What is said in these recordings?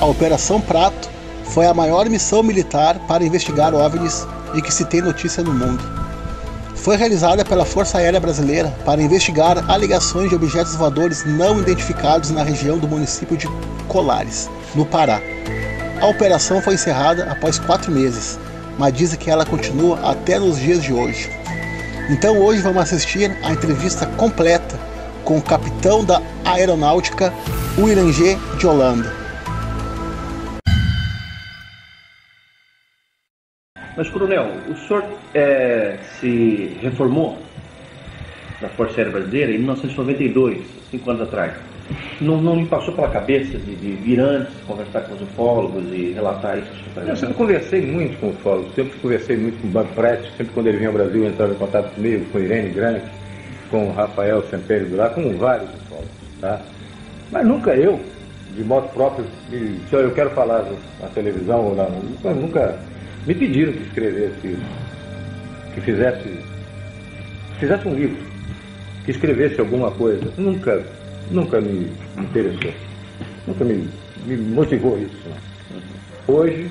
A Operação Prato foi a maior missão militar para investigar OVNIs de que se tem notícia no mundo. Foi realizada pela Força Aérea Brasileira para investigar alegações de objetos voadores não identificados na região do município de Colares, no Pará. A operação foi encerrada após 4 meses, mas dizem que ela continua até nos dias de hoje. Então hoje vamos assistir a entrevista completa com o capitão da aeronáutica William G. de Holanda. Mas, coronel, o senhor se reformou da Força Aérea Brasileira em 1992, 5 anos atrás. Não me passou pela cabeça de vir antes, conversar com os ufólogos e relatar isso? Eu sempre conversei muito com ufólogos, sempre conversei muito com o Banco Prete, sempre quando ele vinha ao Brasil entrava em contato comigo, com Irene Grande, com o Rafael Semperi do lá, com vários ufólogos, tá? Mas nunca eu, de modo próprio, se eu quero falar na televisão ou não, nunca me pediram que escrevesse, que fizesse um livro, que escrevesse alguma coisa. Nunca me interessou, nunca me motivou isso. Não. Hoje,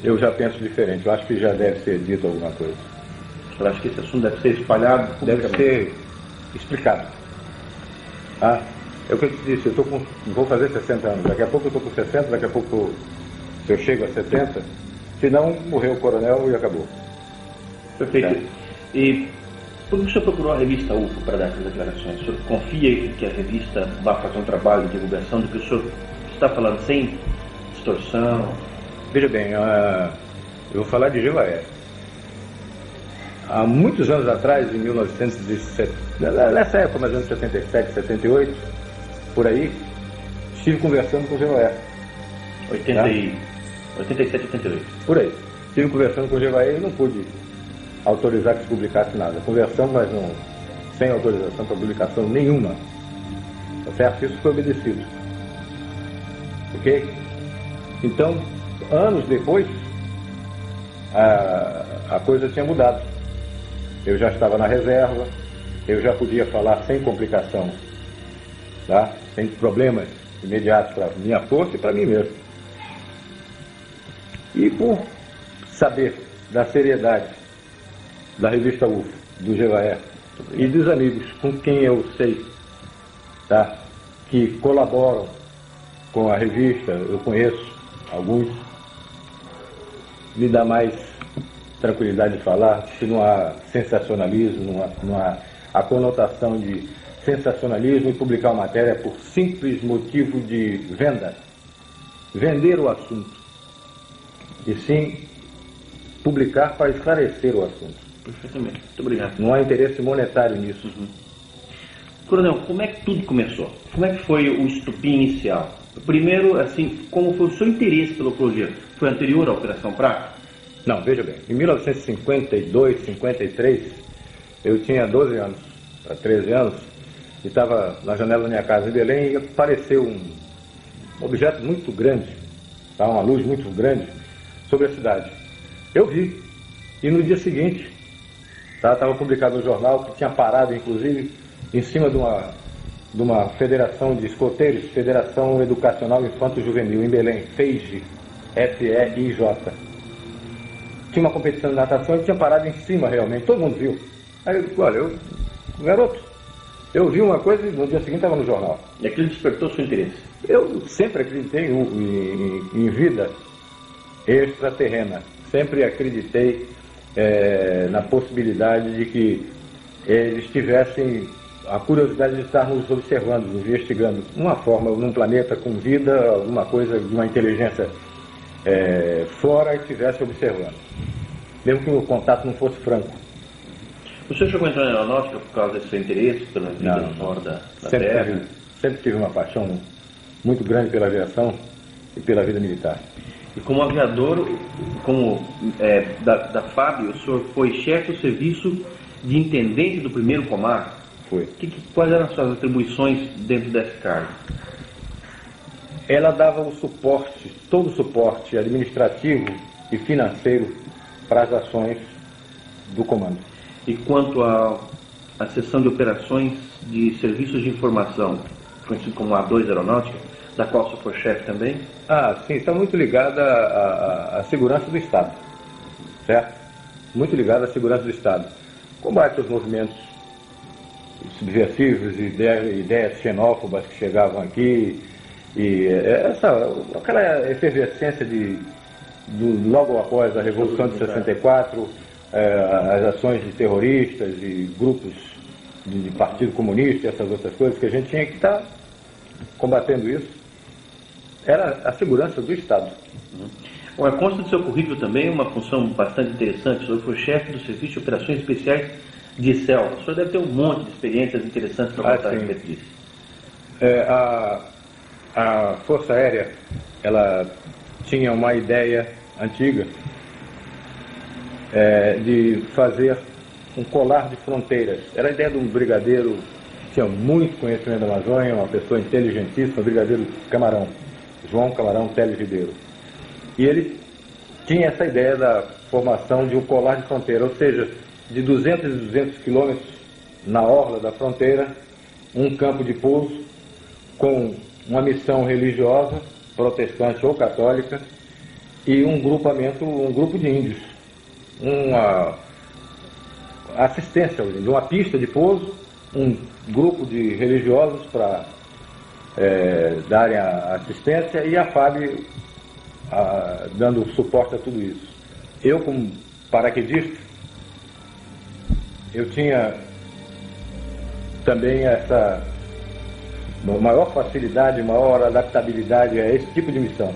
eu já penso diferente, eu acho que já deve ser dito alguma coisa. Eu acho que esse assunto deve ser espalhado, deve ser explicado. Ah, é o que eu te disse, vou fazer 60 anos, daqui a pouco eu estou com 60, daqui a pouco eu chego a 70, se não, morreu o coronel e acabou. Perfeito. É. E por que o senhor procurou a revista UFO para dar essas declarações? O senhor confia que a revista vá fazer um trabalho de divulgação do que o senhor está falando, sem distorção? Veja bem, eu vou falar de GEVAER. Há muitos anos atrás, em 1970, nessa época, mais ou menos 77, 78, por aí, estive conversando com o GEVAER. 87, 88. Por aí. Estive conversando com o GEVAER e não pude autorizar que se publicasse nada. Conversamos, mas não, sem autorização para publicação nenhuma. Tá certo? Isso foi obedecido. Ok? Então, anos depois, a coisa tinha mudado. Eu já estava na reserva, eu já podia falar sem complicação, tá? Sem problemas imediatos para minha força e para mim mesmo. E por saber da seriedade da revista UFO, do GEVAER e dos amigos com quem eu sei, tá, que colaboram com a revista, eu conheço alguns, me dá mais tranquilidade de falar, se não há sensacionalismo, não há a conotação de sensacionalismo e publicar uma matéria por simples motivo de venda, vender o assunto, e sim publicar para esclarecer o assunto. Perfeitamente, muito obrigado. Não há interesse monetário nisso. Coronel, como é que tudo começou? Como é que foi o estupim inicial? Primeiro, assim, como foi o seu interesse pelo projeto? Foi anterior à Operação Prato? Não, veja bem, em 1952, 53, eu tinha 12 anos, para 13 anos, e estava na janela da minha casa em Belém e apareceu um objeto muito grande, tá, uma luz muito grande, sobre a cidade. Eu vi, e no dia seguinte, estava publicado no jornal que tinha parado, inclusive, em cima de uma federação de escoteiros, Federação Educacional Infanto Juvenil, em Belém, FEIJ, F-E-I-J. Tinha uma competição de natação e tinha parado em cima realmente, todo mundo viu. Aí eu disse, olha, garoto, eu vi uma coisa e no dia seguinte estava no jornal. E aquilo despertou seu interesse? Eu sempre acreditei em vida extraterrena, sempre acreditei na possibilidade de que eles tivessem a curiosidade de estar nos observando, nos investigando, uma forma, num planeta com vida, alguma coisa de uma inteligência fora e estivesse observando, mesmo que o contato não fosse franco. O senhor chegou a entrar na aeronáutica por causa desse seu interesse pela vida fora da Terra? Sempre tive uma paixão muito grande pela aviação e pela vida militar. E como aviador, da FAB, o senhor foi chefe do serviço de intendente do primeiro comando? Foi. Quais eram as suas atribuições dentro desse cargo? Ela dava o suporte, todo o suporte administrativo e financeiro para as ações do comando. E quanto à seção de operações de serviços de informação, conhecido como A2 Aeronáutica, da qual o senhor foi chefe também? Ah, sim, está muito ligada à segurança do Estado, certo? Muito ligada à segurança do Estado. Combate aos movimentos subversivos, ideias xenófobas que chegavam aqui, e aquela efervescência logo após a Revolução de 64, as ações de terroristas e grupos de Partido Comunista, essas outras coisas que a gente tinha que estar combatendo isso, era a segurança do Estado. Olha, consta do seu currículo também uma função bastante interessante. O senhor foi chefe do Serviço de Operações Especiais de Selva. O senhor deve ter um monte de experiências interessantes para contar a respeito disso. A Força Aérea, ela tinha uma ideia antiga de fazer um colar de fronteiras. Era a ideia de um brigadeiro que tinha muito conhecimento da Amazônia, uma pessoa inteligentíssima, o brigadeiro Camarão, João Camarão Teles Ribeiro. E ele tinha essa ideia da formação de um colar de fronteira, ou seja, de 200 e 200 quilômetros na orla da fronteira, um campo de pouso com uma missão religiosa, protestante ou católica, e um grupo de índios, uma assistência de uma pista de pouso, um grupo de religiosos para darem a assistência e a FAB dando suporte a tudo isso. Eu, como paraquedista, eu tinha também essa maior facilidade, maior adaptabilidade a esse tipo de missão.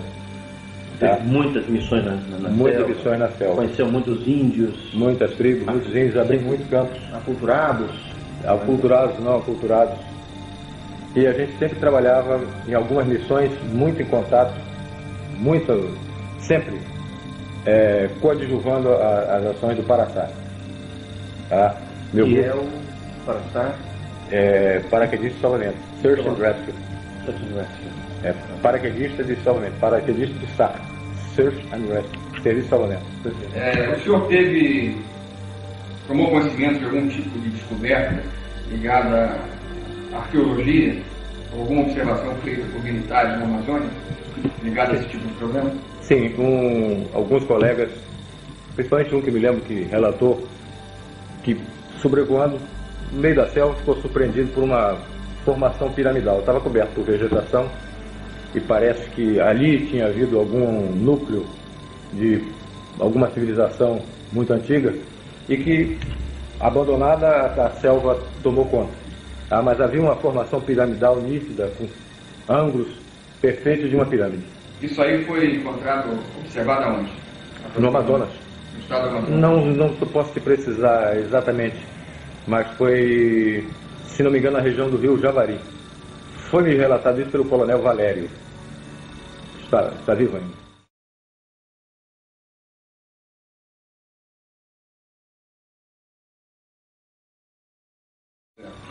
Tá? Muitas missões na muitas selva. Missões na selva. Conheceu muitos índios. Muitas tribos, muitos índios, abri muitos campos. Aculturados. Aculturados, não aculturados. E a gente sempre trabalhava em algumas missões, muito em contato, sempre coadjuvando as ações do Paraçá. Tá? Meu grupo é o Paraçá? Paraquedista de salvamento. Search and Rescue. Paraquedista de salvamento. Paraquedista de SAR. Search and Rescue. Serviço de salvamento. O senhor tomou conhecimento de algum tipo de descoberta ligada à arqueologia, alguma observação feita por militares na Amazônia ligada a esse tipo de problema? Sim, alguns colegas, principalmente um que me lembro que relatou que sobrevoando no meio da selva ficou surpreendido por uma formação piramidal. Estava coberto por vegetação e parece que ali tinha havido algum núcleo de alguma civilização muito antiga e que, abandonada, a selva tomou conta. Mas havia uma formação piramidal nítida, com ângulos perfeitos de uma pirâmide. Isso aí foi encontrado, observado aonde? No Amazonas. No estado do Amazonas? Não posso te precisar exatamente, mas foi, se não me engano, na região do Rio Javari. Foi me relatado isso pelo coronel Valério. Está vivo ainda.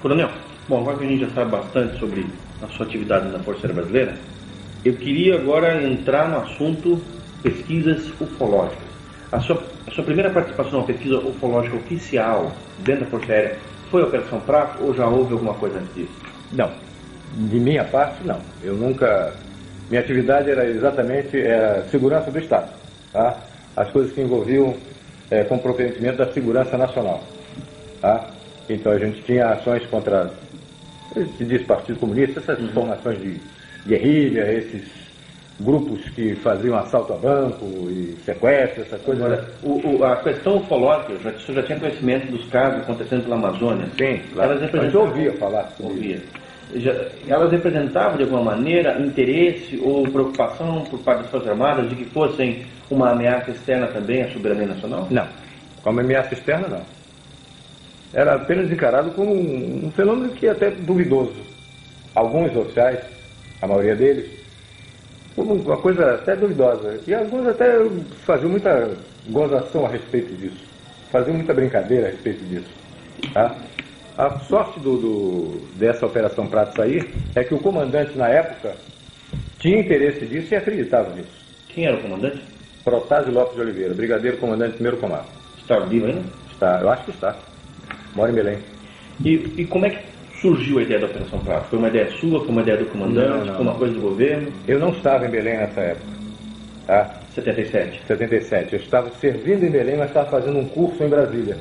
Coronel, bom, agora que a gente já sabe bastante sobre a sua atividade na Força Aérea Brasileira, eu queria agora entrar no assunto pesquisas ufológicas. A sua primeira participação na pesquisa ufológica oficial dentro da Força Aérea foi a Operação Prato ou já houve alguma coisa antes disso? Não, de minha parte não. Eu nunca... Minha atividade era exatamente segurança do Estado, tá? As coisas que envolviam comprometimento da segurança nacional, tá? Então a gente tinha ações contra, se diz Partido Comunista, essas formações de guerrilha, esses grupos que faziam assalto a banco e sequestro, essas coisas. Agora, a questão ufológica, o senhor já tinha conhecimento dos casos acontecendo pela Amazônia? Sim, claro. A gente ouvia falar sobre isso. Elas representavam de alguma maneira interesse ou preocupação por parte das Forças Armadas de que fossem uma ameaça externa também à soberania nacional? Não, como ameaça externa não. Era apenas encarado como um fenômeno que até duvidoso. Alguns oficiais, a maioria deles, como uma coisa até duvidosa. E alguns até faziam muita gozação a respeito disso. Faziam muita brincadeira a respeito disso. Tá? A sorte dessa Operação Prato sair é que o comandante na época tinha interesse disso e acreditava nisso. Quem era o comandante? Protásio Lopes de Oliveira, brigadeiro comandante do 1º Comando. Está vivo ainda? Está, eu acho que está. Mora em Belém. E como é que surgiu a ideia da Operação Prato? Foi uma ideia sua, foi uma ideia do comandante, foi uma coisa do governo? Eu não estava em Belém nessa época. Tá? 77? 77. Eu estava servindo em Belém, mas estava fazendo um curso em Brasília.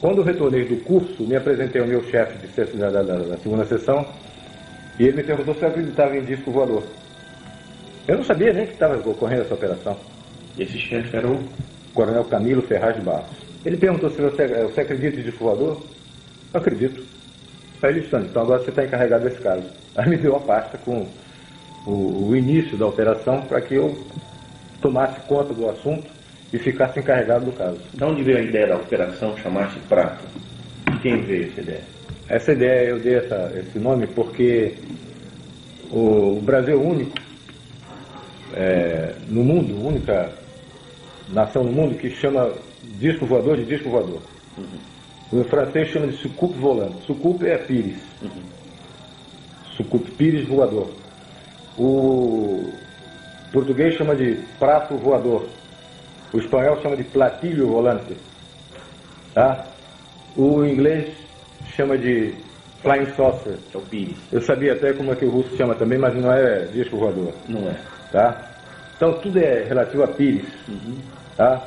Quando eu retornei do curso, me apresentei ao meu chefe da segunda sessão e ele me perguntou se eu acreditava em disco voador. Eu não sabia nem que estava ocorrendo essa operação. E esse chefe era o Coronel Camilo Ferraz de Barros. Ele perguntou se você acredita em disco voador? Eu acredito. Aí ele disse, então agora você está encarregado desse caso. Aí me deu a pasta com o início da operação para que eu tomasse conta do assunto e ficasse encarregado do caso. De onde veio a ideia da operação chamar-se Prato? De quem veio essa ideia? Essa ideia, eu dei esse nome porque o Brasil é o único no mundo, única nação no mundo que chama disco voador de disco voador. O francês chama de soucoupe volante. Soucoupe é pires. Soucoupe, pires voador. O português chama de prato voador. O espanhol chama de platilho volante. Tá? O inglês chama de flying saucer. É o pires. Eu sabia até como é que o russo chama também, mas não é disco voador. Não é. Tá? Então tudo é relativo a pires. Tá?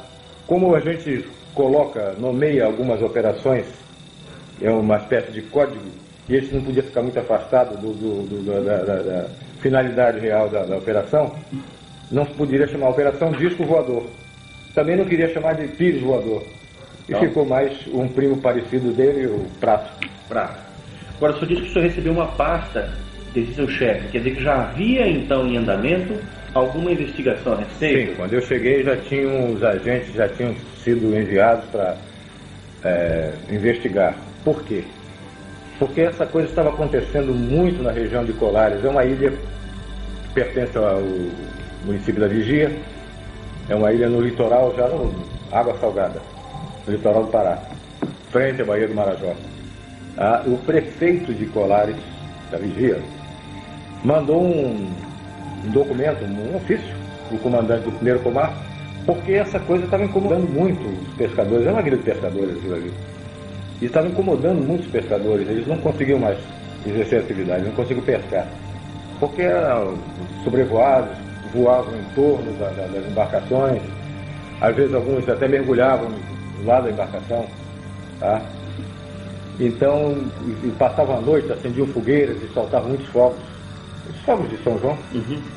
Como a gente nomeia algumas operações, é uma espécie de código, e esse não podia ficar muito afastado da finalidade real da operação, não se poderia chamar a operação disco voador. Também não queria chamar de pires voador. E ficou mais um primo parecido dele, o Prato. Agora, o senhor disse que o senhor recebeu uma pasta desse seu chefe, quer dizer que já havia então em andamento alguma investigação a respeito? Sim, quando eu cheguei os agentes já tinham sido enviados para investigar. Por quê? Porque essa coisa estava acontecendo muito na região de Colares. É uma ilha que pertence ao município da Vigia, é uma ilha no litoral, já no Água Salgada, no litoral do Pará, frente à Baía do Marajó. O prefeito de Colares, da Vigia, mandou um documento, um ofício, o comandante do primeiro comar, porque essa coisa estava incomodando muito os pescadores. É uma ilha de pescadores aquilo ali. E estava incomodando muitos pescadores. Eles não conseguiam mais exercer atividade, não conseguiam pescar. Porque eram sobrevoados, voavam em torno das embarcações. Às vezes alguns até mergulhavam do lado da embarcação. Tá? Então, passavam a noite, acendiam fogueiras e soltavam muitos fogos. Os fogos de São João.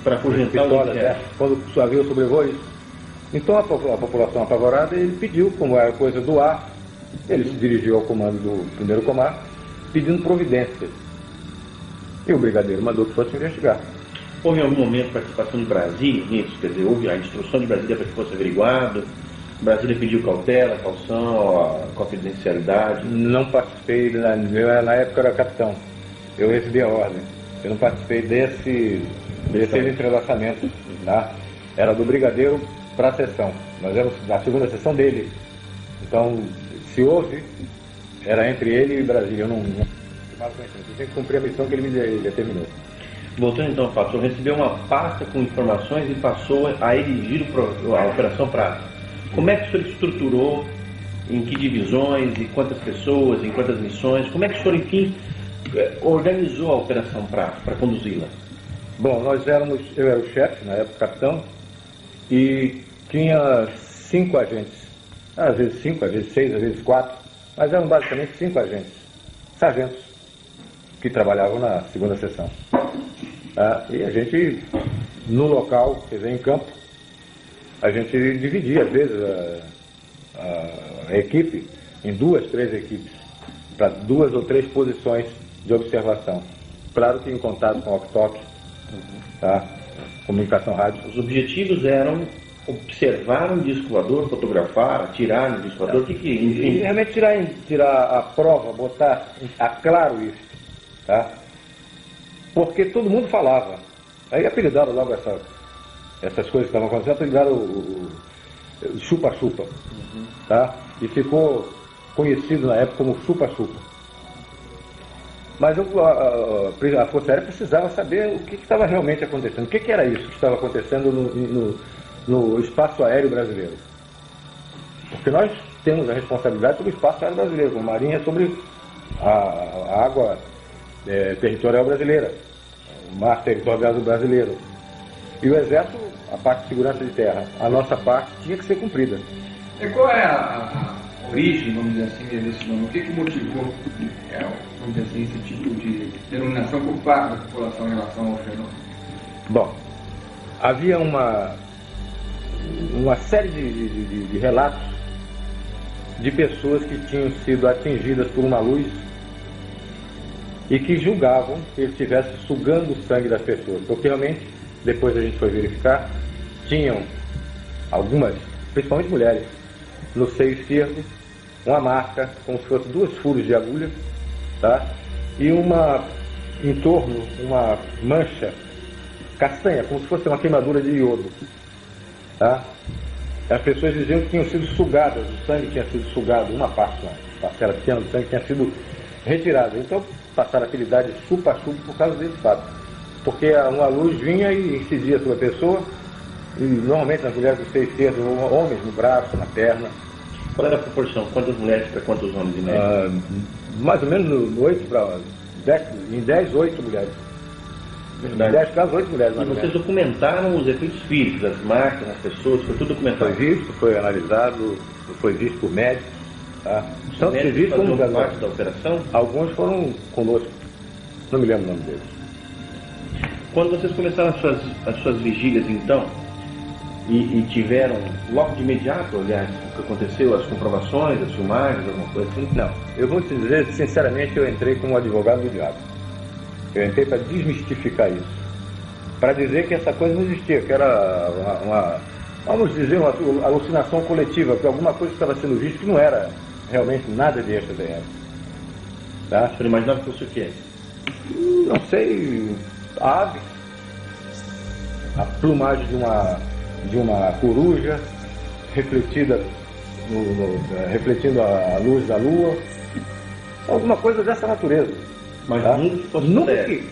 Para afugentar os quando havia o sobrevoo, isso. Então a população apavorada, ele pediu, como era coisa do ar, ele se dirigiu ao comando do primeiro comar, pedindo providências. E o brigadeiro mandou que fosse investigar. Houve em algum momento participação de Brasília nisso? Quer dizer, houve a instrução de Brasília para que fosse averiguado? Brasília pediu cautela, caução, confidencialidade? Não participei, na época eu era capitão. Eu recebi a ordem. Eu não participei desse entrelaçamento. Tá? Era do brigadeiro para a sessão. Nós éramos na segunda sessão dele. Então, se houve, era entre ele e Brasília. Eu não tinha que cumprir a missão que ele me determinou. Voltando então ao fato, o senhor recebeu uma pasta com informações e passou a erigir a Operação Prato. Como é que o senhor estruturou, em que divisões, em quantas pessoas, em quantas missões? Como é que o senhor, enfim, organizou a Operação Prato para conduzi-la? Bom, eu era o chefe, na época capitão, e tinha 5 agentes. Às vezes 5, às vezes 6, às vezes 4, mas eram basicamente 5 agentes, sargentos, que trabalhavam na segunda sessão. E a gente, no local, quer dizer, em campo, a gente dividia, às vezes, a equipe em 2, 3 equipes, para 2 ou 3 posições de observação. Claro que em contato com o walkie-talkie, tá? Comunicação rádio. Os objetivos eram observar um disco voador, fotografar, atirar no disco voador, enfim. E realmente tirar a prova, botar a claro isso, tá? Porque todo mundo falava. Aí apelidaram logo essas coisas que estavam acontecendo, apelidaram o chupa-chupa, tá? E ficou conhecido na época como chupa-chupa. Mas a Força Aérea precisava saber o que estava realmente acontecendo. O que era isso que estava acontecendo no espaço aéreo brasileiro? Porque nós temos a responsabilidade sobre o espaço aéreo brasileiro, como Marinha, sobre a água territorial brasileira, o mar territorial brasileiro. E o Exército, a parte de segurança de terra. A nossa parte tinha que ser cumprida. E qual é a origem, vamos dizer assim, desse nome? O que motivou, vamos dizer assim, esse tipo de denominação por parte da população em relação ao fenômeno? Bom, havia uma série de relatos de pessoas que tinham sido atingidas por uma luz e que julgavam que ele estivesse sugando o sangue das pessoas, porque realmente, depois a gente foi verificar, tinham algumas, principalmente mulheres, no seio esquerdo, uma marca, como se fosse 2 furos de agulha, tá? E em torno, uma mancha castanha, como se fosse uma queimadura de iodo, tá? As pessoas diziam que tinham sido sugadas, o sangue tinha sido sugado, uma parcela pequena do sangue tinha sido retirada. Então passaram a apelidar de chupa-chupa por causa desse fato. Porque uma luz vinha e incidia sobre a pessoa, e normalmente nas mulheres do seio esquerdo, homens no braço, na perna. Qual era a proporção? Quantas mulheres para quantos homens em média? Mais ou menos 8 para 10, em 10, 8 mulheres. Em 10 casos, 8 mulheres. E vocês documentaram os efeitos físicos, as marcas, as pessoas, foi tudo documentado? Foi visto, foi analisado, foi visto por médicos. Tá? Tanto serviço como parte da operação? Alguns foram conosco, não me lembro o nome deles. Quando vocês começaram as suas vigílias, então, e tiveram logo de imediato, aliás, o que aconteceu, as comprovações, as filmagens, alguma coisa assim? Não, eu vou te dizer, sinceramente, eu entrei como advogado do diabo. Eu entrei para desmistificar isso, para dizer que essa coisa não existia, que era vamos dizer, uma alucinação coletiva, que alguma coisa estava sendo vista que não era realmente nada de extraterrestre. Tá? Você imaginava que fosse o quê? Não sei, aves, a plumagem de uma coruja refletida refletindo a luz da lua, alguma coisa dessa natureza. Mas tá? nunca que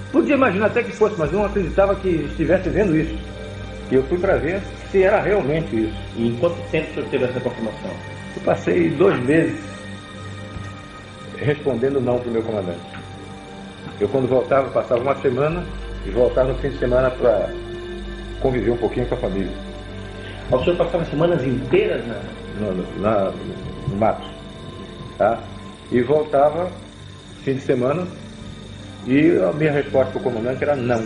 podia imaginar até que fosse, mas não acreditava que estivesse vendo isso. E eu fui para ver se era realmente isso. E em quanto tempo o senhor teve essa confirmação? Eu passei 2 meses respondendo não para o meu comandante. Eu, quando voltava, passava uma semana e voltava no fim de semana para conviver um pouquinho com a família. O senhor passava semanas inteiras no mato, tá? E voltava fim de semana e a minha resposta para o comandante era não.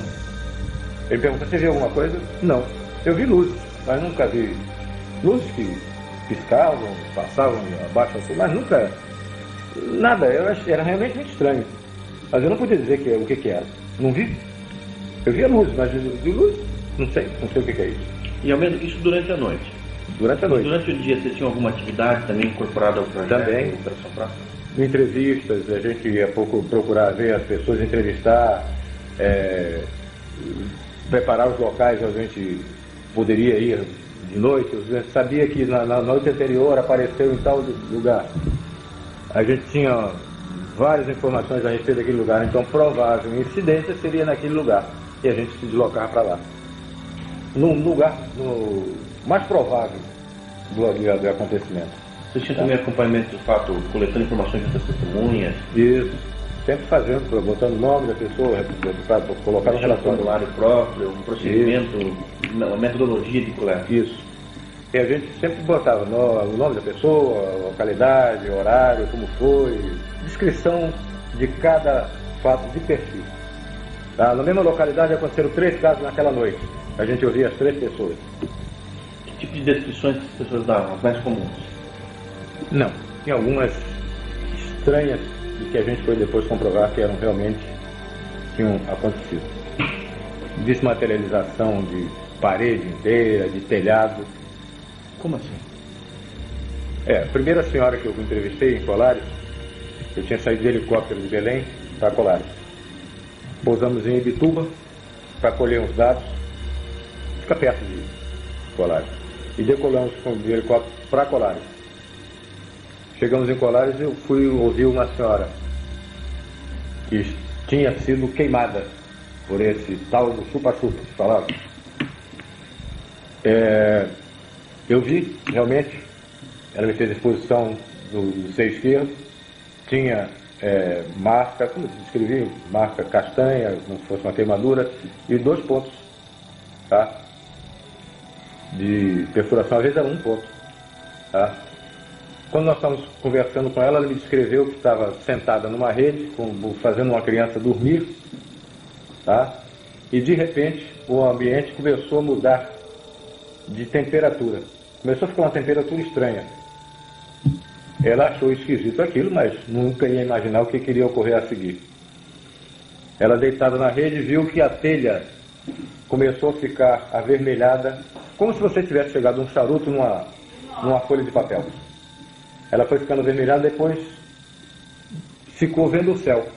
Ele perguntou: você viu alguma coisa? Não. Eu vi luzes, mas nunca vi luzes que piscavam, passavam abaixo assim, mas nunca nada. Era realmente muito estranho. Mas eu não podia dizer o que era. Não vi. Eu via luzes, mas vi luzes, não sei o que é isso. E ao menos isso durante a noite? Durante a noite. E durante o dia você tinha alguma atividade também incorporada ao projeto? Também. Operação Próxima? Entrevistas, a gente ia procurar ver as pessoas, entrevistar, preparar os locais onde a gente poderia ir de noite. A gente sabia que na noite anterior apareceu em tal lugar. A gente tinha várias informações a respeito daquele lugar, então provável incidência seria naquele lugar e a gente se deslocava para lá. No lugar mais provável do acontecimento. Você tinha também acompanhamento do fato, coletando informações das testemunhas? Isso, sempre fazendo, botando o nome da pessoa, para colocar no relatório. Formulário próprio, um procedimento, uma metodologia de coleta. Isso. E a gente sempre botava o nome da pessoa, localidade, horário, como foi, descrição de cada fato de perfil. Tá? Na mesma localidade aconteceram 3 casos naquela noite. A gente ouvia as 3 pessoas. Que tipo de descrições as pessoas davam, as mais comuns? Não, tinha algumas estranhas e que a gente foi depois comprovar que tinham acontecido. Desmaterialização de parede inteira, de telhado. Como assim? A primeira senhora que eu entrevistei em Colares, eu tinha saído de helicóptero de Belém para Colares. Pousamos em Ibituba para colher uns dados, fica perto de Colares. E decolamos de helicóptero para Colares. Chegamos em Colares e eu fui ouvir uma senhora que tinha sido queimada por esse tal do chupa-chupa que falava. Eu vi, realmente, ela me fez a exposição do seio esquerdo, tinha marca, como eu descrevi, marca castanha, como se fosse uma queimadura, e 2 pontos, tá? De perfuração, às vezes era 1 ponto, tá? Quando nós estávamos conversando com ela, ela me descreveu que estava sentada numa rede, fazendo uma criança dormir, tá? E de repente o ambiente começou a mudar de temperatura, começou a ficar uma temperatura estranha. Ela achou esquisito aquilo, mas nunca ia imaginar o que iria ocorrer a seguir. Ela, deitada na rede, viu que a telha começou a ficar avermelhada, como se você tivesse chegado um charuto numa folha de papel. Ela foi ficando avermelhada, depois ficou vendo o céu.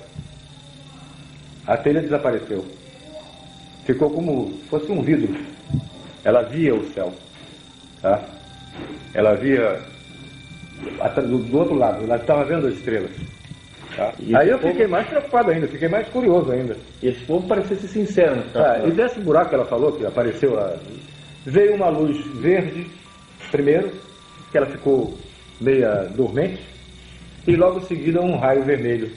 A telha desapareceu. Ficou como se fosse um vidro. Ela via o céu, tá? Ela via do outro lado, ela estava vendo as estrelas, tá? Aí eu fiquei mais preocupado ainda, fiquei mais curioso ainda. E esse povo parecia ser sincero. Tá? E desse buraco que ela falou, que apareceu lá, veio uma luz verde, primeiro, que ela ficou meia dormente, e logo em seguida um raio vermelho.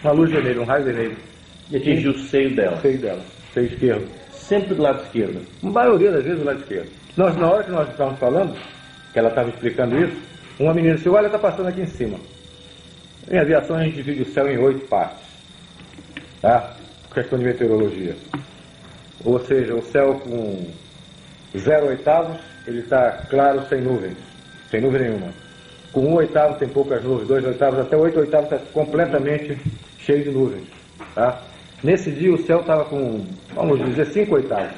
Uma luz vermelha, um raio vermelho. E atingiu o seio dela. O seio dela, seio esquerdo. Sempre do lado esquerdo. A maioria das vezes do lado esquerdo. Na hora que nós estávamos falando, que ela estava explicando isso, uma menina disse: olha, está passando aqui em cima. Em aviação a gente divide o céu em 8 partes, tá? Questão de meteorologia. Ou seja, o céu com 0/8, ele está claro, sem nuvens, sem nuvem nenhuma. Com 1/8 tem poucas nuvens, 2/8, até 8/8 está completamente cheio de nuvens, tá? Nesse dia o céu estava com, vamos dizer, 5/8,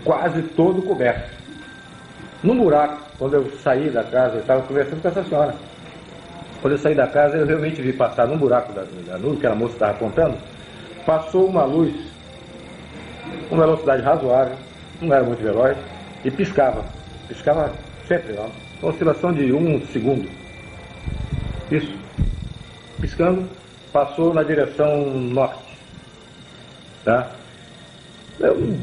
quase todo coberto. No buraco, quando eu saí da casa, eu estava conversando com essa senhora. Quando eu saí da casa, eu realmente vi passar num buraco da nuvem, que a moça estava apontando, passou uma luz com velocidade razoável, não era muito veloz, e piscava. Piscava sempre, ó, com oscilação de 1 segundo. Isso. Piscando, passou na direção norte. Tá? Eu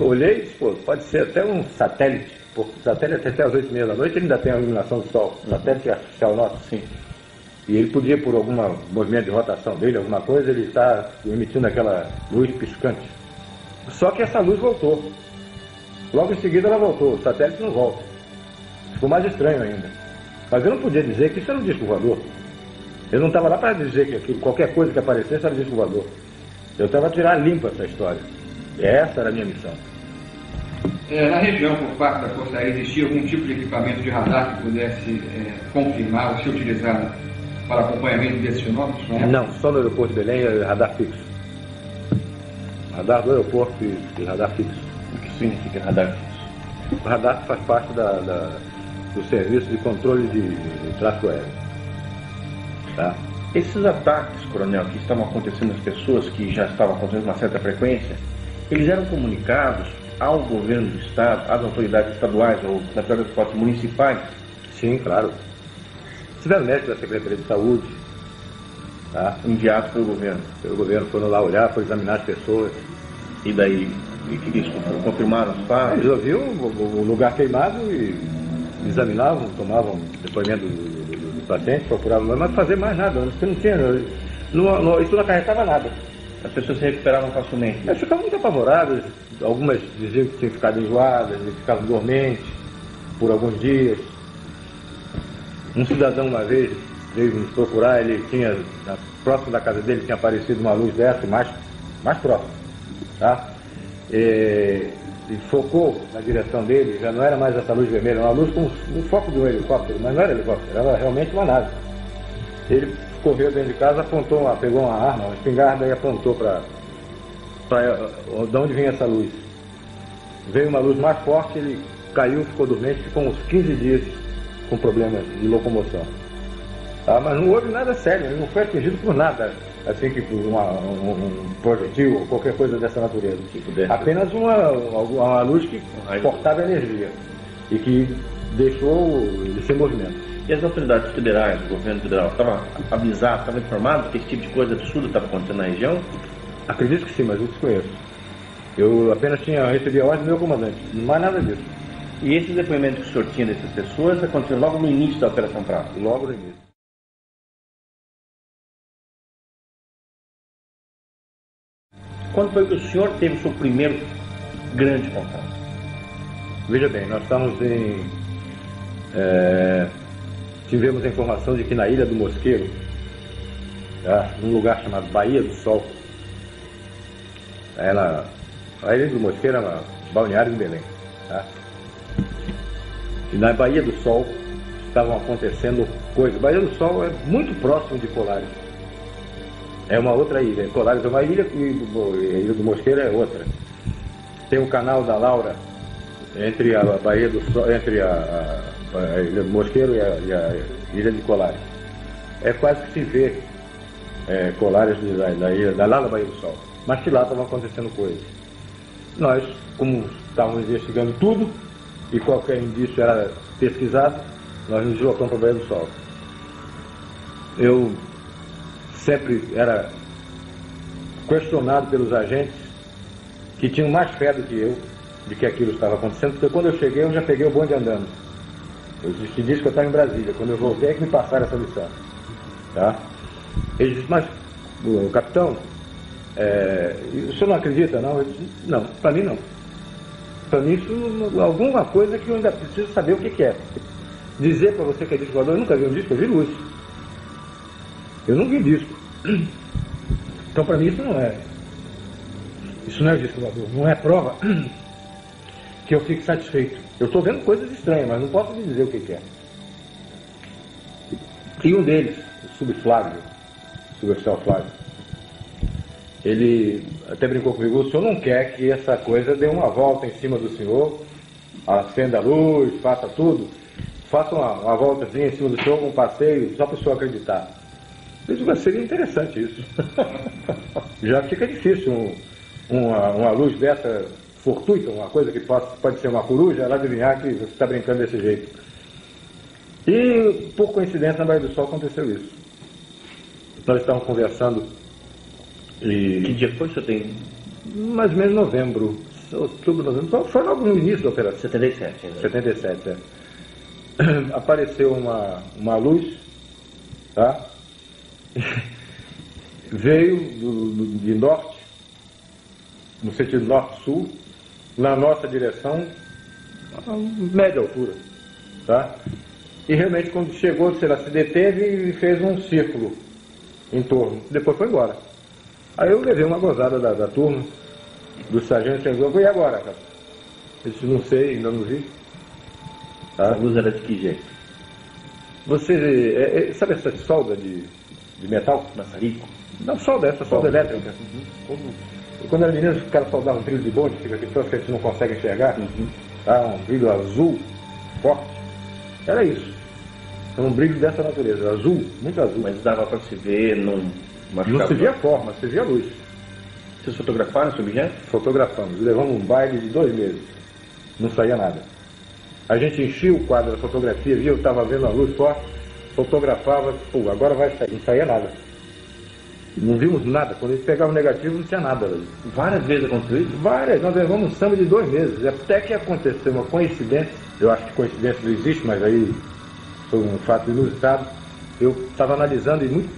olhei e disse: pô, pode ser até um satélite. Porque o satélite até as 8h30 da noite ele ainda tem a iluminação do sol. O satélite artificial nosso, sim. E ele podia, por algum movimento de rotação dele, alguma coisa, ele está emitindo aquela luz piscante. Só que essa luz voltou. Logo em seguida ela voltou. O satélite não volta. Ficou mais estranho ainda. Mas eu não podia dizer que isso era um disco voador. Eu não estava lá para dizer que aquilo, qualquer coisa que aparecesse era disco voador. Eu estava a tirar limpa essa história. E essa era a minha missão. Na região, por parte da Força Aérea, existia algum tipo de equipamento de radar que pudesse confirmar ou ser utilizado para acompanhamento desses fenômenos? Não, só no aeroporto de Belém é radar fixo. Radar do aeroporto e radar fixo. O que significa radar fixo? O radar faz parte do serviço de controle de tráfego aéreo. Tá? Esses ataques, coronel, que estavam acontecendo às pessoas, que já estavam acontecendo com uma certa frequência, eles eram comunicados ao governo do estado, às autoridades estaduais ou nas autoridades municipais? Sim, claro. Tiveram médicos da Secretaria de Saúde, tá? Enviados pelo governo. Pelo governo, foram lá olhar, foram examinar as pessoas. E daí, eles confirmaram os fatos? Eles ouviam o lugar queimado e examinavam, tomavam depoimento do paciente, procuravam, mas não fazer mais nada, porque não tinha, isso não acarretava nada. As pessoas se recuperavam facilmente? Elas ficavam muito apavoradas, algumas diziam que tinham ficado enjoadas, ficavam dormentes por alguns dias. Um cidadão uma vez veio nos procurar, ele tinha, próximo da casa dele tinha aparecido uma luz dessa, mais próximo, tá? E focou na direção dele, já não era mais essa luz vermelha, uma luz com um foco de um helicóptero, mas não era helicóptero, era realmente uma nave. Ele correu dentro de casa, apontou, pegou uma arma, uma espingarda e apontou para de onde vinha essa luz. Veio uma luz mais forte, ele caiu, ficou dormente, ficou uns 15 dias com problemas de locomoção. Tá? Mas não houve nada sério, ele não foi atingido por nada, assim que por um projetil ou qualquer coisa dessa natureza. Apenas uma luz que cortava energia e que deixou ele sem movimento. E as autoridades federais, o governo federal, estavam avisados, estavam informados que esse tipo de coisa absurda estava acontecendo na região? Acredito que sim, mas eu desconheço. Eu apenas recebi a ordem do meu comandante, mais nada disso. E esses depoimentos que o senhor tinha dessas pessoas aconteceram logo no início da Operação Prato? Logo no início. Quando foi que o senhor teve o seu primeiro grande contato? Veja bem, nós estamos tivemos a informação de que na Ilha do Mosqueiro, tá, num lugar chamado Baía do Sol, a Ilha do Mosqueiro é uma balneário em Belém, tá? E na Baía do Sol estavam acontecendo coisas. Baía do Sol é muito próximo de Colares. É uma outra ilha. Colares é uma ilha e a Ilha do Mosqueiro é outra. Tem o canal da Laura entre a Baía do Sol, entre a Ilha do Mosqueiro e a Ilha de Colares. É quase que se vê Colares da ilha, lá da Baía do Sol. Mas que lá estavam acontecendo coisas. Nós, como estávamos investigando tudo e qualquer indício era pesquisado, nós nos deslocamos para a Baía do Sol. Eu sempre era questionado pelos agentes que tinham mais fé do que eu de que aquilo estava acontecendo, porque quando eu cheguei, eu já peguei o bonde andando. Eu disse que eu estava em Brasília. Quando eu voltei, é que me passaram essa lição. Tá? Ele disse, mas, o capitão, o senhor não acredita, não? Eu disse, não, para mim não. Para mim isso alguma coisa que eu ainda preciso saber o que é. Dizer para você que é disco voador, eu nunca vi um disco, eu vi luz. Eu não vi disco. Então para mim isso não é disco voador, não é prova que eu fique satisfeito. Eu estou vendo coisas estranhas, mas não posso lhe dizer o que é. E um deles, o suboficial Flávio, ele até brincou comigo, o senhor não quer que essa coisa dê uma volta em cima do senhor, acenda a luz, faça tudo, faça uma voltazinha em cima do senhor, um passeio, só para o senhor acreditar. Eu disse, mas seria interessante isso. Já fica difícil uma luz dessa fortuita, uma coisa que pode ser uma coruja, ela adivinhar que você está brincando desse jeito. E, por coincidência, na Baía do Sol aconteceu isso. Nós estávamos conversando e... Que dia foi, senhor tem? Mais ou menos novembro, outubro, novembro, foi logo no início da operação. 77, né? 77, Apareceu uma luz, tá? Veio de norte, no sentido norte-sul, na nossa direção, a média altura, tá? E realmente quando chegou, ela se deteve e fez um círculo em torno, depois foi embora. Aí eu levei uma gozada da turma, do sargento, chegou, e agora, cara? Eu disse, não sei, ainda não vi. Tá? A luz era de que jeito? Você, sabe essa solda de metal? Maçarico? Não, essa solda elétrica. Quando era menino, os caras soldavam um brilho de bonde, fica aqui que a gente não consegue enxergar. Tá? Um brilho azul, forte. Era isso. Era um brilho dessa natureza, azul, muito azul. Mas dava para se ver, não se via a forma, se via a luz. Vocês fotografaram esse objeto? Fotografamos. Levamos um baile de 2 meses. Não saía nada. A gente enchia o quadro da fotografia, via, eu estava vendo a luz forte, fotografava, pô, agora vai sair. Não saía nada. Não vimos nada. Quando a gente pegava o negativo, não tinha nada ali. Várias vezes aconteceu isso? Várias. Nós levamos um samba de 2 meses. Até que aconteceu uma coincidência. Eu acho que coincidência não existe, mas aí foi um fato inusitado. Eu estava analisando e muito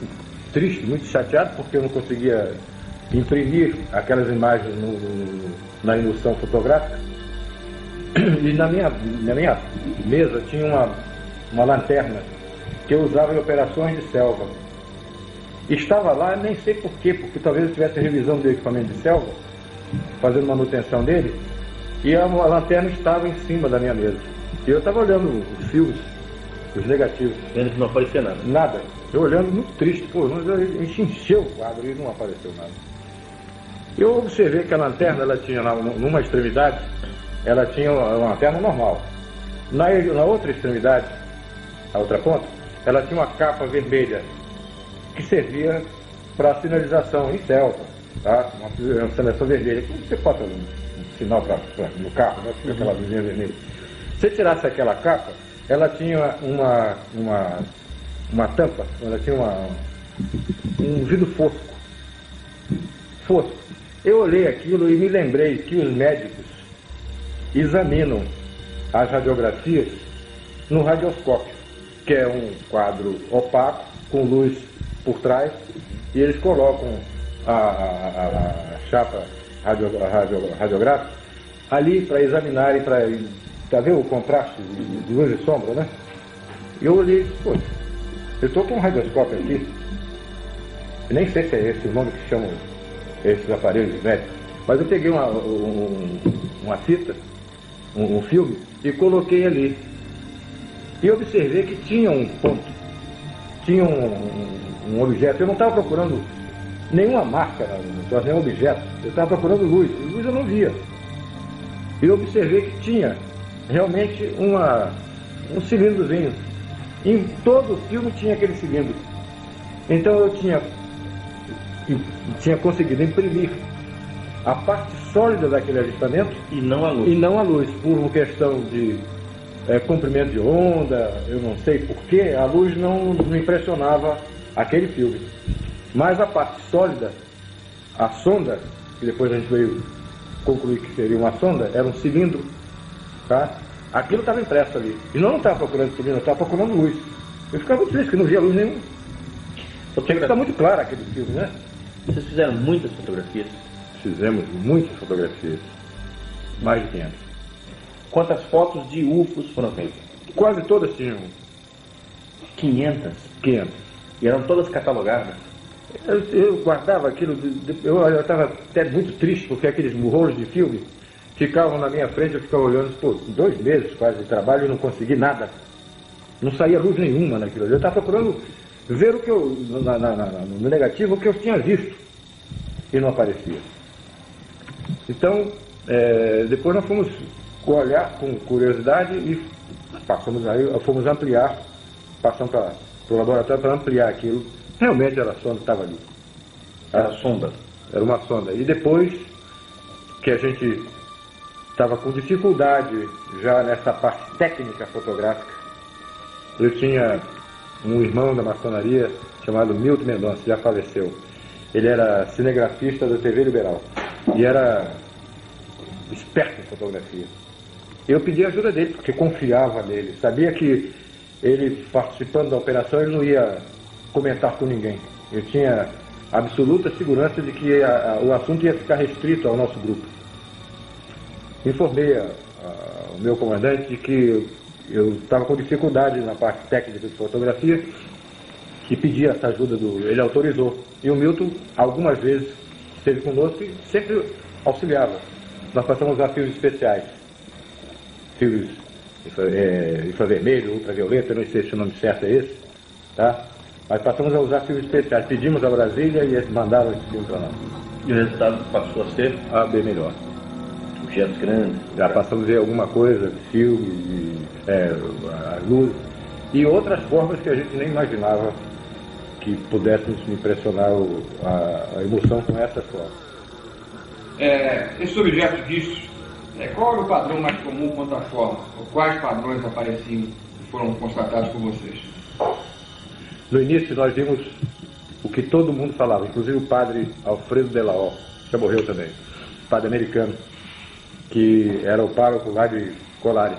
triste, muito chateado, porque eu não conseguia imprimir aquelas imagens na indução fotográfica. E na minha mesa tinha uma lanterna que eu usava em operações de selva. Estava lá, nem sei porquê, porque talvez eu estivesse revisando o equipamento de selva, fazendo manutenção dele, e a lanterna estava em cima da minha mesa. E eu estava olhando os fios, os negativos. Vendo que não aparecia nada. Nada. Eu olhando muito triste, pô, a gente encheu o quadro e não apareceu nada. Eu observei que a lanterna, ela tinha numa extremidade, ela tinha uma lanterna normal. Na outra extremidade, a outra ponta, ela tinha uma capa vermelha, que servia para sinalização em selva, tá? Uma sinalização vermelha. Como você bota um sinal no carro, né? Fica aquela luzinha vermelha. Se você tirasse aquela capa, ela tinha uma tampa, ela tinha um vidro fosco. Eu olhei aquilo e me lembrei que os médicos examinam as radiografias no radioscópio, que é um quadro opaco, com luz por trás, e eles colocam as chapa radiográfica, ali para examinar e para ver o contraste de luz e sombra, né? E eu olhei e disse, pô, eu estou com um radioscópio aqui, eu nem sei se é esse o nome que chamam esses aparelhos médicos, mas eu peguei uma fita, um filme, e coloquei ali. E observei que tinha um ponto, tinha um objeto. Eu não estava procurando nenhuma marca, nenhum objeto. Eu estava procurando luz. Luz eu não via. E observei que tinha realmente um cilindrozinho. Em todo o filme tinha aquele cilindro. Então eu tinha conseguido imprimir a parte sólida daquele avistamento e não a luz. E não a luz, por uma questão de comprimento de onda, eu não sei porquê, a luz não impressionava aquele filme. Mas a parte sólida, a sonda, que depois a gente veio concluir que seria uma sonda, era um cilindro, tá? Aquilo estava impresso ali. E não estava procurando cilindro, eu estava procurando luz. Eu ficava muito triste, que não via luz nenhuma. Tinha que ficar muito claro aquele filme, né? Vocês fizeram muitas fotografias? Fizemos muitas fotografias. Mais de 500. Quantas fotos de UFOs foram feitas? Quase todas tinham. 500? 500. E eram todas catalogadas? Eu guardava aquilo, eu estava até muito triste, porque aqueles rolos de filme ficavam na minha frente, eu ficava olhando, pô, 2 meses quase de trabalho e não consegui nada. Não saía luz nenhuma naquilo. Eu estava procurando ver o que eu, no negativo, o que eu tinha visto. E não aparecia. Então, depois nós fomos olhar com curiosidade e fomos ampliar, passamos para o laboratório para ampliar aquilo. Realmente era a sonda que estava ali. Era sonda? Era uma sonda. E depois que a gente estava com dificuldade já nessa parte técnica fotográfica, eu tinha um irmão da maçonaria chamado Milton Mendonça, já faleceu. Ele era cinegrafista da TV Liberal e era esperto em fotografia. Eu pedi a ajuda dele, porque confiava nele. Sabia que ele, participando da operação, ele não ia comentar com ninguém. Eu tinha absoluta segurança de que o assunto ia ficar restrito ao nosso grupo. Informei o meu comandante de que eu estava com dificuldade na parte técnica de fotografia e pedi essa ajuda ele autorizou. E o Milton, algumas vezes, esteve conosco e sempre auxiliava. Nós passamos a usar fios especiais. Fios infravermelho, ultravioleta, eu não sei se o nome certo é esse, tá? Mas passamos a usar fios especiais. Pedimos a Brasília e eles mandaram esse filme para nós. E o resultado passou a ser? Bem melhor. Objetos grandes. Já passamos a ver alguma coisa, filme, a luz e outras formas que a gente nem imaginava que pudéssemos impressionar a emoção com essas formas. Esses objetos vistos, qual é o padrão mais comum quanto à forma? Ou quais padrões apareciam e foram constatados por vocês? No início nós vimos o que todo mundo falava, inclusive o padre Alfredo Delaó, que já morreu também, padre americano, que era o pároco lá de Colares.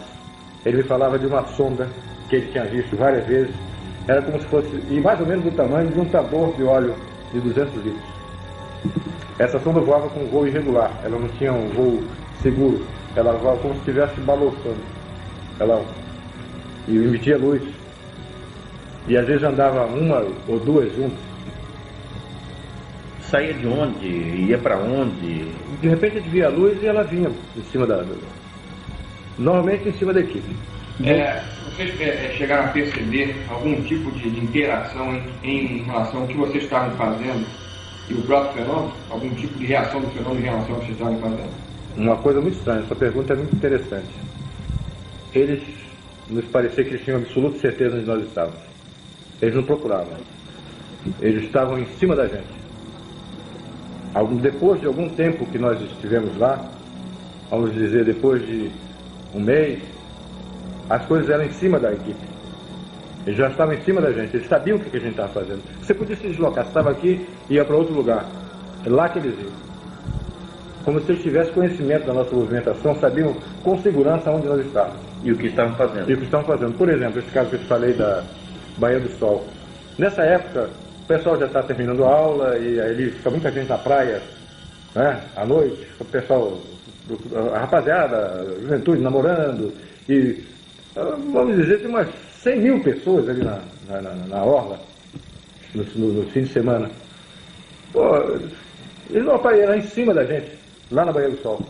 Ele me falava de uma sonda que ele tinha visto várias vezes, era como se fosse, e mais ou menos do tamanho de um tambor de óleo de 200 litros. Essa sonda voava com um voo irregular, ela não tinha um voo seguro, ela voava como se estivesse balançando. E emitia luz. E às vezes andava uma ou duas juntas. Saía de onde? Ia para onde? De repente a gente via a luz e ela vinha em cima normalmente em cima da equipe. Vocês chegaram a perceber algum tipo de interação em relação ao que vocês estavam fazendo e o próprio fenômeno? Algum tipo de reação do fenômeno em relação ao que vocês estavam fazendo? Uma coisa muito estranha, essa pergunta é muito interessante. Eles nos parecia que eles tinham absoluta certeza onde nós estávamos. Eles não procuravam. Eles estavam em cima da gente. Depois de algum tempo que nós estivemos lá, vamos dizer, depois de um mês, as coisas eram em cima da equipe. Eles já estavam em cima da gente, eles sabiam o que a gente estava fazendo. Você podia se deslocar, você estava aqui e ia para outro lugar. É lá que eles iam. Como se eles tivessem conhecimento da nossa movimentação, sabiam com segurança onde nós estávamos. E o que estavam fazendo. E o que estavam fazendo. Por exemplo, esse caso que eu te falei da Baía do Sol. Nessa época, o pessoal já está terminando a aula e aí fica muita gente na praia, né? À noite, o pessoal, a rapaziada, a juventude namorando, e vamos dizer, tem umas 100 mil pessoas ali na orla, no fim de semana. Pô, eles não apareceram em cima da gente, lá na Baía do Sol.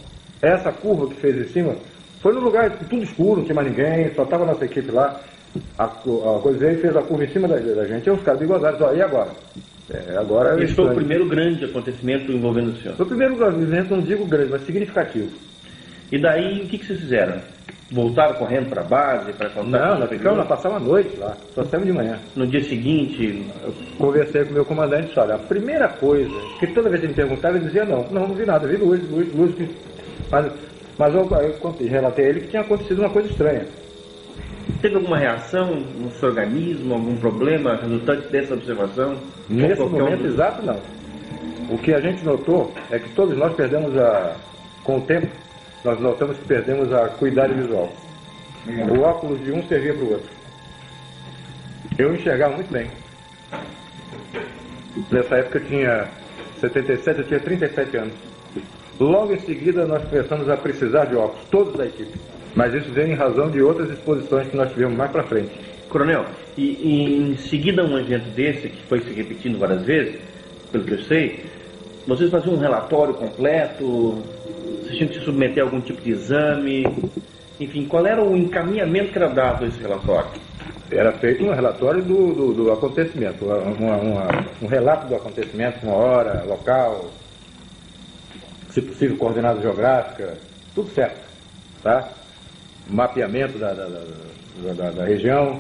Essa curva que fez em cima foi no lugar tudo escuro, não tinha mais ninguém, só estava a nossa equipe lá. A coisa veio e fez a curva em cima da gente, e os caras bigodaram, e agora? Agora Esse foi o primeiro grande acontecimento envolvendo o senhor? Foi o primeiro evento, não digo grande, mas significativo. E daí, o que vocês fizeram? Voltaram correndo para a base? Não, nós ficamos, nós passamos a noite lá, só saímos de manhã. No dia seguinte? Eu conversei com o meu comandante e disse, olha, a primeira coisa, que toda vez que ele me perguntava, ele dizia não vi nada, vi luz. Mas eu relatei a ele que tinha acontecido uma coisa estranha. Teve alguma reação no seu organismo, algum problema resultante dessa observação? Nesse momento exato, não. O que a gente notou é que todos nós perdemos com o tempo, nós notamos que perdemos a acuidade visual. O óculos de um servia para o outro. Eu enxergava muito bem. Nessa época eu tinha 77, eu tinha 37 anos. Logo em seguida nós começamos a precisar de óculos, todos da equipe. Mas isso veio em razão de outras exposições que nós tivemos mais para frente. Coronel, e em seguida a um evento desse, que foi se repetindo várias vezes, pelo que eu sei, vocês faziam um relatório completo, vocês tinham que se submeter a algum tipo de exame, enfim, qual era o encaminhamento que era dado a esse relatório? Era feito um relatório do acontecimento, um relato do acontecimento, uma hora, local, se possível coordenada geográfica, tudo certo, tá? Mapeamento da região,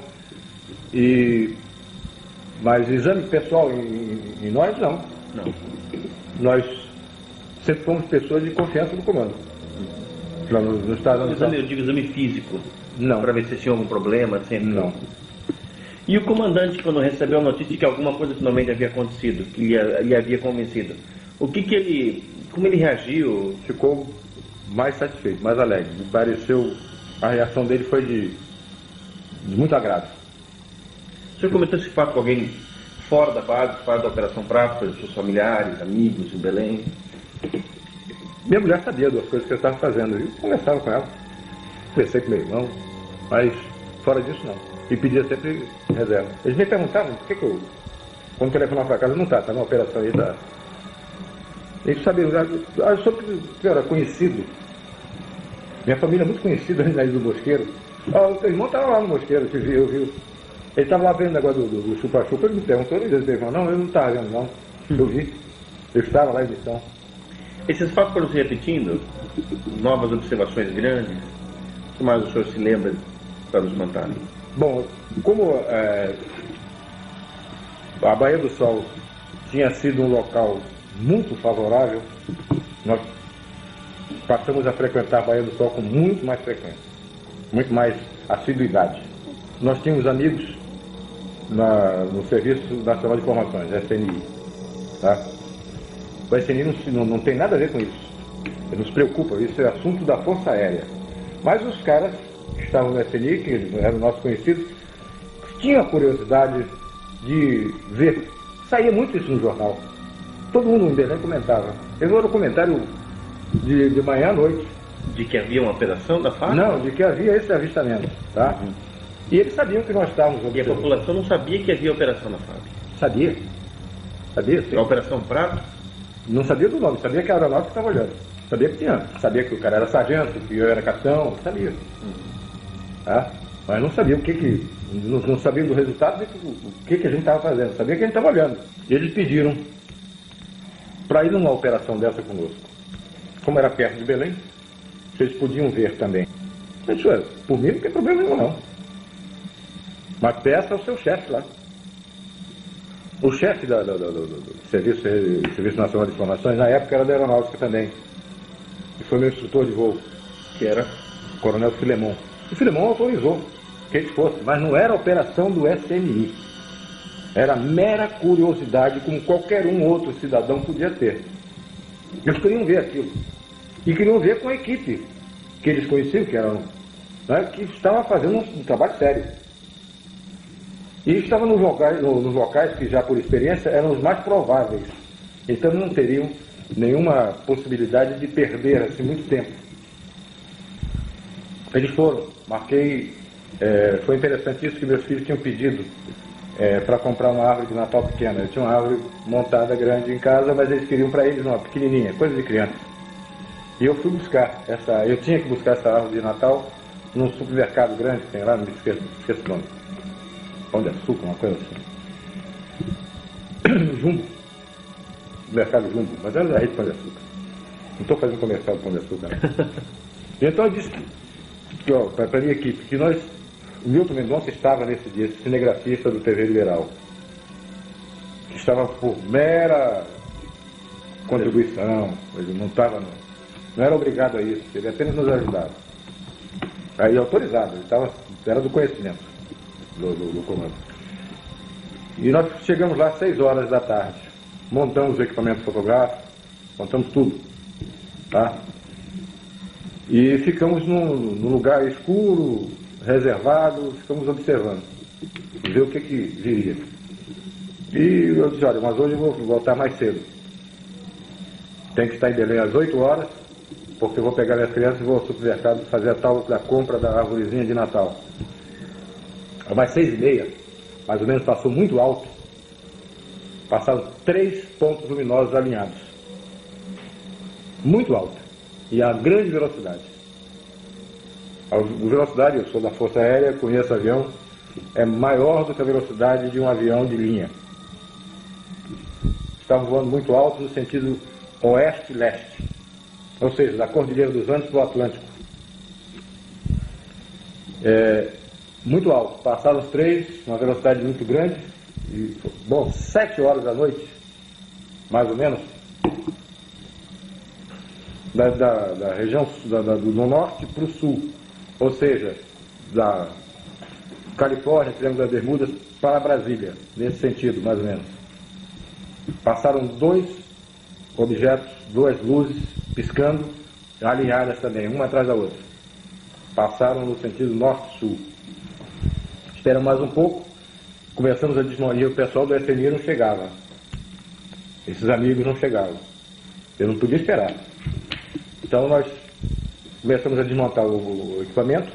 mas exame pessoal em nós, não. Nós sempre fomos pessoas de confiança do comando. Eu digo exame físico. Não. Para ver se tinha algum problema, sempre. Não. E o comandante, quando recebeu a notícia de que alguma coisa finalmente havia acontecido, que lhe havia convencido, como ele reagiu? Ficou mais satisfeito, mais alegre. Me pareceu, a reação dele foi de muito agrado. O senhor comentou esse fato com alguém fora da base, fora da Operação Prato, seus familiares, amigos em Belém? Minha mulher sabia das coisas que eu estava fazendo. Eu conversava com ela, conversei com meu irmão, mas fora disso não. E pedia sempre reserva. Eles me perguntavam por que eu, quando telefonava para casa, não está na operação aí, tá. Eles sabiam, eu sou era conhecido. Minha família é muito conhecida na Ilha do Mosqueiro. O teu irmão estava lá no Mosqueiro, eu vi. Ele estava lá vendo o negócio do chupa-chupa, ele me perguntou, ele disse, não, eu não estava vendo não. Eu vi. Eu estava lá em missão. Esses fatos foram se repetindo? Novas observações grandes? O que mais o senhor se lembra para nos contar? Bom, como a Baía do Sol tinha sido um local muito favorável, nós passamos a frequentar a Baía do Sol com muito mais frequência, muito mais assiduidade. Nós tínhamos amigos no Serviço Nacional de Informações, SNI. Tá? O SNI não tem nada a ver com isso. Ele nos preocupa, isso é assunto da Força Aérea. Mas os caras que estavam no SNI, que eram nossos conhecidos, tinham a curiosidade de ver. Saía muito isso no jornal. Todo mundo em Belém comentava. Eu vou no comentário de manhã à noite. De que havia uma operação da FARC? Não, de que havia esse avistamento. Tá? E eles sabiam que nós estávamos observando. E a população não sabia que havia operação na FARC? Sabia, sim. A Operação Prato? Não sabia do nome, sabia que era a aeronáutica que estava olhando. Sabia que tinha. Sabia que o cara era sargento, que eu era capitão, sabia. Tá? Mas não sabia não sabia do resultado o que a gente estava fazendo. Sabia que a gente estava olhando. E eles pediram para ir numa operação dessa conosco. Como era perto de Belém, vocês podiam ver também. Eu disse, por mim não tem problema nenhum não. Mas peça ao seu chefe lá. O chefe do Serviço Nacional de Informações, na época, era da Aeronáutica também. E foi meu instrutor de voo, que era o Coronel Filemon. O Filemon autorizou que eles fossem, mas não era operação do SNI. Era mera curiosidade, como qualquer outro cidadão podia ter. Eles queriam ver aquilo. E queriam ver com a equipe que eles conheciam, que estava fazendo um trabalho sério. E estava nos locais que já por experiência eram os mais prováveis. Então não teriam nenhuma possibilidade de perder assim muito tempo. Eles foram, marquei, foi interessante isso que meus filhos tinham pedido para comprar uma árvore de Natal pequena. Eu tinha uma árvore montada grande em casa, mas eles queriam para eles uma pequenininha, coisa de criança. E eu fui buscar eu tinha que buscar essa árvore de Natal num supermercado grande que tem lá, não me esqueço o nome. Pão de Açúcar, uma coisa assim. Jumbo. Mercado Jumbo, mas era da rede Pão de Açúcar. Não estou fazendo comercial do Pão de Açúcar, né? E então eu disse para a minha equipe que o Milton Mendonça estava nesse dia, esse cinegrafista do TV Liberal, que estava por mera contribuição, ele não era obrigado a isso, ele apenas nos ajudava. Aí autorizado, era do conhecimento do comando. E nós chegamos lá às 6 horas da tarde, montamos o equipamento fotográfico, montamos tudo, tá? E ficamos num lugar escuro, reservado, ficamos observando, ver o que viria. E eu disse, olha, mas hoje eu vou voltar mais cedo. Tem que estar em Belém às 8 horas, porque eu vou pegar minhas crianças e vou ao supermercado fazer a tal da compra da arvorezinha de Natal. Às 6h30, mais ou menos, passou muito alto. Passaram 3 pontos luminosos alinhados. Muito alto. E a grande velocidade. A velocidade, eu sou da Força Aérea, conheço avião, é maior do que a velocidade de um avião de linha. Estavam voando muito alto no sentido oeste-leste. Ou seja, da Cordilheira dos Andes para o Atlântico. Muito alto. Passaram os 3, uma velocidade muito grande. E, 7 horas da noite, mais ou menos, da região do norte para o sul. Ou seja, da Califórnia, Triângulo das Bermudas, para Brasília. Nesse sentido, mais ou menos. Passaram 2 objetos, 2 luzes, piscando, alinhadas também, uma atrás da outra. Passaram no sentido norte-sul. Esperamos mais um pouco, começamos a desmontar, e o pessoal do FMI não chegava. Esses amigos não chegavam. Eu não podia esperar. Então nós começamos a desmontar o equipamento,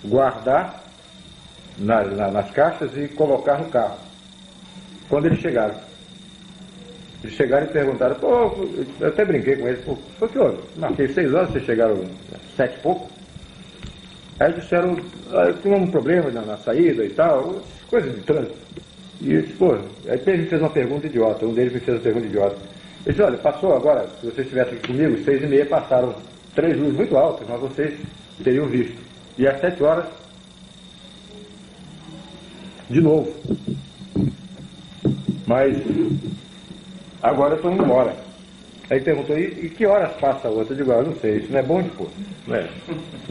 guardar nas caixas e colocar no carro. Quando eles chegaram e perguntaram, eu até brinquei com eles, o que houve? Marquei 6 horas, vocês chegaram 7 e pouco. Aí disseram, tivemos um problema na saída e tal, coisas de trânsito. E eu disse, aí ele me fez uma pergunta idiota, um deles me fez uma pergunta idiota. Ele disse, olha, passou agora, se vocês estivessem aqui comigo, 6h30 passaram 3 luzes muito altas, mas vocês teriam visto. E às 7 horas, de novo. Mas agora eu estou indo embora. Aí perguntou, e que horas passa a outra? Eu digo, eu não sei, isso não é bom de pôr. Não é?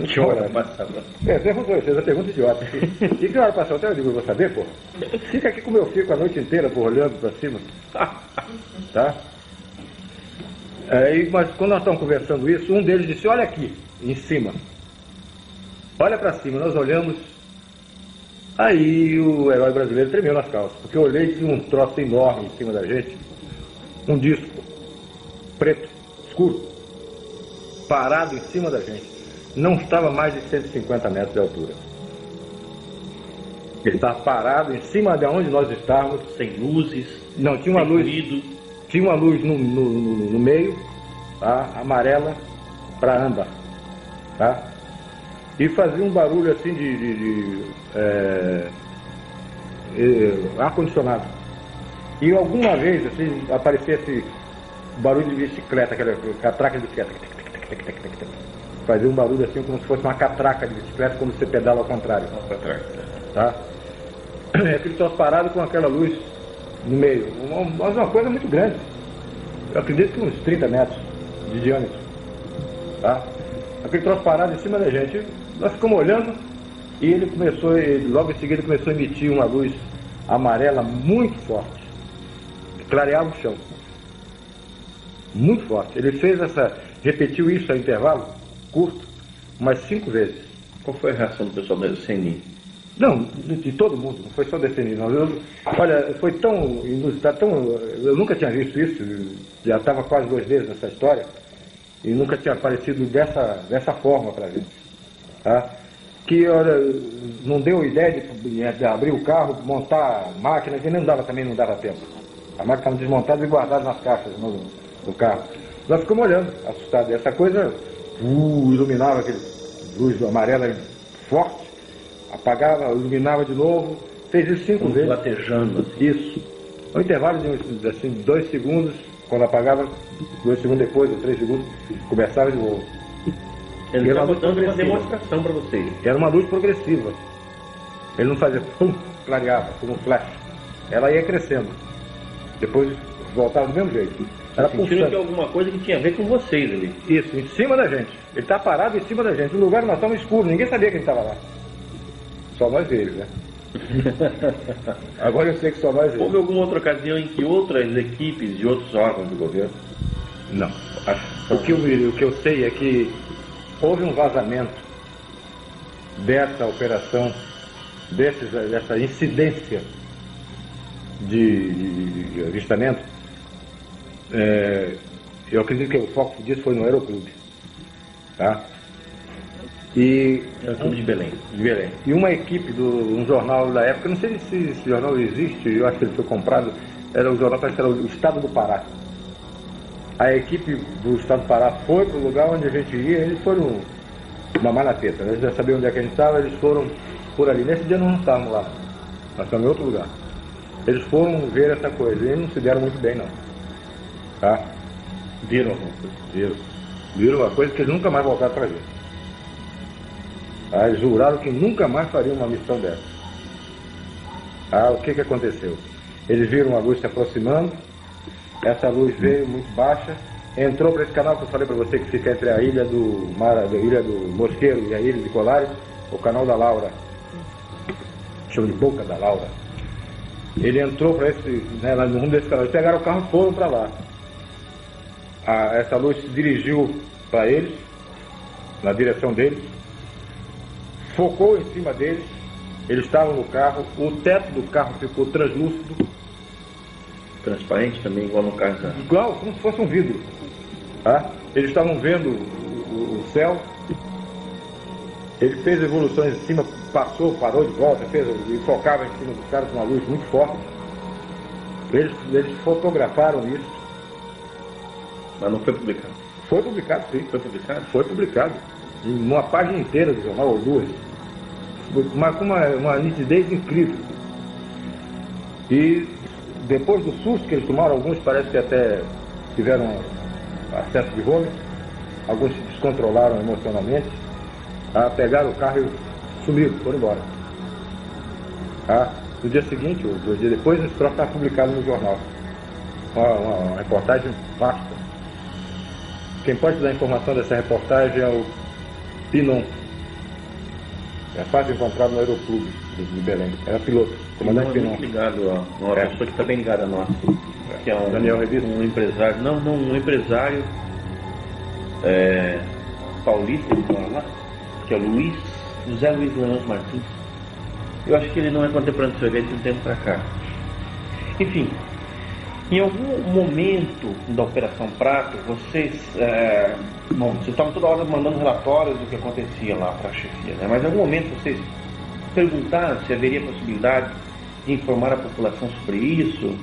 Que horas passa a outra? Perguntou, fez a pergunta idiota. E que hora passa a outra? Eu digo, eu vou saber, pô. Fica aqui como eu fico a noite inteira, pô, olhando para cima. Tá? Aí, mas quando nós estamos conversando isso, um deles disse, olha aqui, em cima. Olha para cima, nós olhamos. Aí o herói brasileiro tremeu nas calças, porque eu olhei e tinha um troço enorme em cima da gente, um disco preto, escuro, parado em cima da gente. Não estava mais de 150 metros de altura. Ele estava parado em cima de onde nós estávamos. Sem luzes. Não, tinha uma luz. Tinha uma luz no meio, tá? Amarela para âmbar, tá? E fazia um barulho assim de ar-condicionado. E alguma vez assim aparecia esse barulho de bicicleta, aquela catraca de bicicleta. Fazia um barulho assim como se fosse uma catraca de bicicleta quando você pedala ao contrário. Tá? Aquele troço parado com aquela luz no meio. Mas uma coisa muito grande. Eu acredito que uns 30 metros de diâmetro. Tá? Aquele troço parado em cima da gente. Nós ficamos olhando e logo em seguida começou a emitir uma luz amarela muito forte. Clareava o chão. Muito forte. Ele repetiu isso a intervalo curto, umas 5 vezes. Qual foi a reação do pessoal do CNI? Não, de todo mundo, não foi só DCM, não. Olha, foi tão inusitado, eu nunca tinha visto isso, já estava quase 2 meses nessa história, e nunca tinha aparecido dessa forma para gente. Tá? Que, olha, não deu ideia de abrir o carro, montar a máquina, que também não dava tempo. A máquina estava desmontada e guardada nas caixas no carro. Nós ficamos olhando, assustados. Essa coisa iluminava aquele luz amarela forte, apagava, iluminava de novo, fez isso 5 vezes. Latejando. Isso. No intervalo de assim, 2 segundos, quando apagava, 2 segundos depois, ou 3 segundos, começava de novo. Ele estava dando uma demonstração para vocês. Era uma luz progressiva. Ele não fazia pum, clareava, como um flash. Ela ia crescendo. Depois voltava do mesmo jeito. Era sentindo que alguma coisa que tinha a ver com vocês ali. Isso, em cima da gente. Ele está parado em cima da gente. No lugar nós estávamos escuros, ninguém sabia que ele estava lá. Só nós eles, né? Agora eu sei que só nós eles. Houve alguma outra ocasião em que outras equipes de outros órgãos do governo? Não. O que eu sei é que houve um vazamento dessa operação, dessa incidência de avistamento. Eu acredito que o foco disso foi no Aeroclube. Tá? Aeroclube de Belém. E uma equipe um jornal da época, não sei se esse jornal existe, eu acho que ele foi comprado, era o jornal, parece que era o Estado do Pará. A equipe do Estado do Pará foi para o lugar onde a gente ia, eles foram mamar na teta, né? Eles já sabiam onde é que a gente estava, eles foram por ali. Nesse dia nós não estávamos lá, nós estávamos em outro lugar. Eles foram ver essa coisa e não se deram muito bem, não. Tá? Viram alguma coisa? Viram uma coisa que eles nunca mais voltaram para ver. Eles juraram que nunca mais fariam uma missão dessa. O que aconteceu? Eles viram uma luz se aproximando, essa luz veio muito baixa, entrou para esse canal que eu falei para você, que fica entre a ilha do Mosqueiro e a ilha de Colares, o canal da Laura, chama de Boca da Laura. Ele entrou para no rumo desse canal, eles pegaram o carro e foram para lá. Essa luz se dirigiu para eles, na direção deles, focou em cima deles, eles estavam no carro, o teto do carro ficou translúcido. Transparente também, igual no caso. Igual, como se fosse um vidro. Tá? Eles estavam vendo o céu, ele fez evoluções em cima, parou de volta, e focava em cima dos caras com uma luz muito forte. Eles fotografaram isso. Mas não foi publicado? Foi publicado, sim. Foi publicado? Foi publicado. Em uma página inteira do jornal, ou 2. Mas com uma nitidez incrível. E depois do susto que eles tomaram, alguns parece que até tiveram acesso de vômito, alguns se descontrolaram emocionalmente, pegaram o carro e sumiram, foram embora. No dia seguinte, ou 2 dias depois, esse troço está publicado no jornal. Uma reportagem vasta. Quem pode dar informação dessa reportagem é o Pinon. É fácil encontrar no Aeroclube de Belém. Era piloto, comandante Pinon. Ligado a uma pessoa que está bem ligada a nós. Que é Daniel Revista. Um empresário. Não, um empresário paulista, ele mora lá, que é o José Luiz Leão Martins. Eu acho que ele não é contemporâneo do seu evento de um tempo para cá. Enfim, em algum momento da Operação Prato, vocês estavam toda hora mandando relatórios do que acontecia lá para a chefia, né? Mas em algum momento vocês perguntaram se haveria possibilidade de informar a população sobre isso?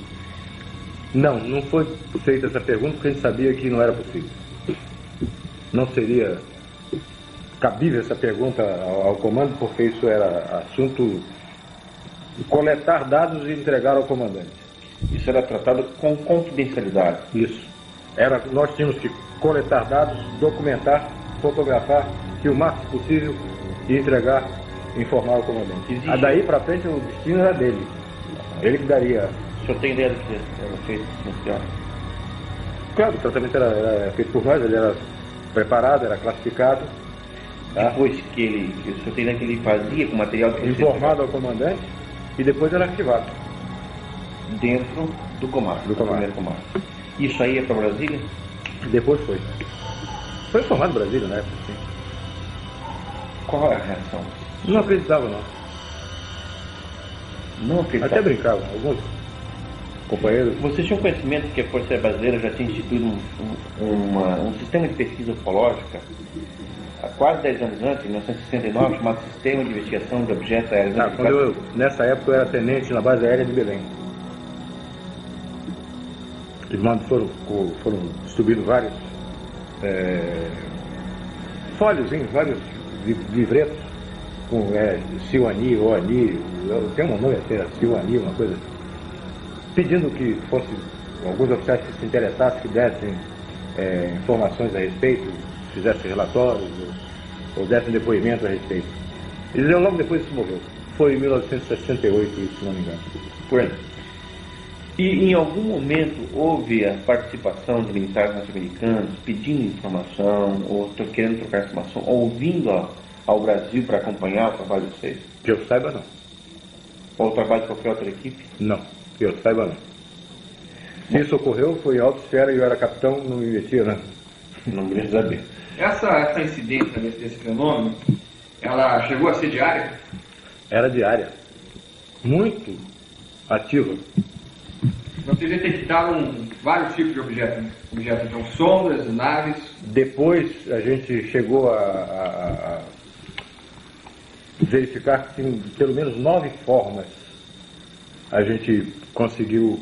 Não foi feita essa pergunta porque a gente sabia que não era possível. Não seria cabível essa pergunta ao comando, porque isso era assunto de coletar dados e entregar ao comandante. Isso era tratado com confidencialidade. Isso. Nós tínhamos que coletar dados, documentar, fotografar, que o máximo possível e entregar, informar ao comandante. Daí para frente o destino era dele. Ele que daria. O senhor tem ideia do que era feito nesse caso? Claro, o tratamento era feito por nós, ele era preparado, era classificado. Depois que o senhor tem ideia que ele fazia com material de informado ao comandante e depois era arquivado. Dentro do comando. Primeiro comando. Isso aí é para Brasília? Depois foi. Foi informado Brasília na época, sim. Qual é a reação? Não acreditava, não. Não acreditava. Até brincavam, alguns companheiros. Vocês tinham conhecimento que a Força Aérea Brasileira já tinha instituído um sistema de pesquisa ufológica há quase 10 anos antes, em 1969, chamado Sistema de Investigação de Objetos Aéreos Identificados? Nessa época eu era tenente na base aérea de Belém. E foram distribuídos vários folhozinhos, vários livretos com Silani, Oani, tem um nome até, Silani, uma coisa, pedindo que fosse alguns oficiais que se interessassem, que dessem informações a respeito, fizessem relatórios ou dessem depoimento a respeito. E logo depois isso morreu. Foi em 1968, isso, se não me engano. Por aí. E em algum momento houve a participação de militares norte-americanos pedindo informação, ou querendo trocar informação, ou vindo ao Brasil para acompanhar o trabalho de vocês? Que eu saiba, não. Ou o trabalho de qualquer outra equipe? Não, que eu saiba, não. Se isso ocorreu, foi em alta esfera e eu era capitão, não me metia, né? Não me saber. Essa incidência desse fenômeno, ela chegou a ser diária? Era diária. Muito ativa. Vocês detectaram vários tipos de objetos, então sondas, naves. Depois a gente chegou a verificar que tem pelo menos 9 formas. A gente conseguiu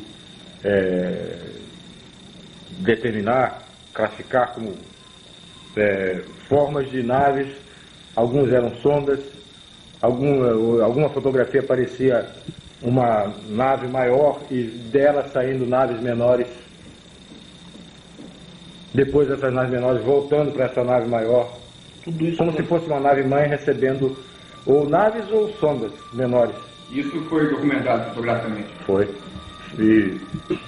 determinar, classificar como formas de naves. Alguns eram sondas, alguma fotografia parecia uma nave maior e dela saindo naves menores. Depois essas naves menores voltando para essa nave maior. Tudo isso como se fosse uma nave mãe recebendo ou naves ou sondas menores. Isso foi documentado fotograficamente? Foi. E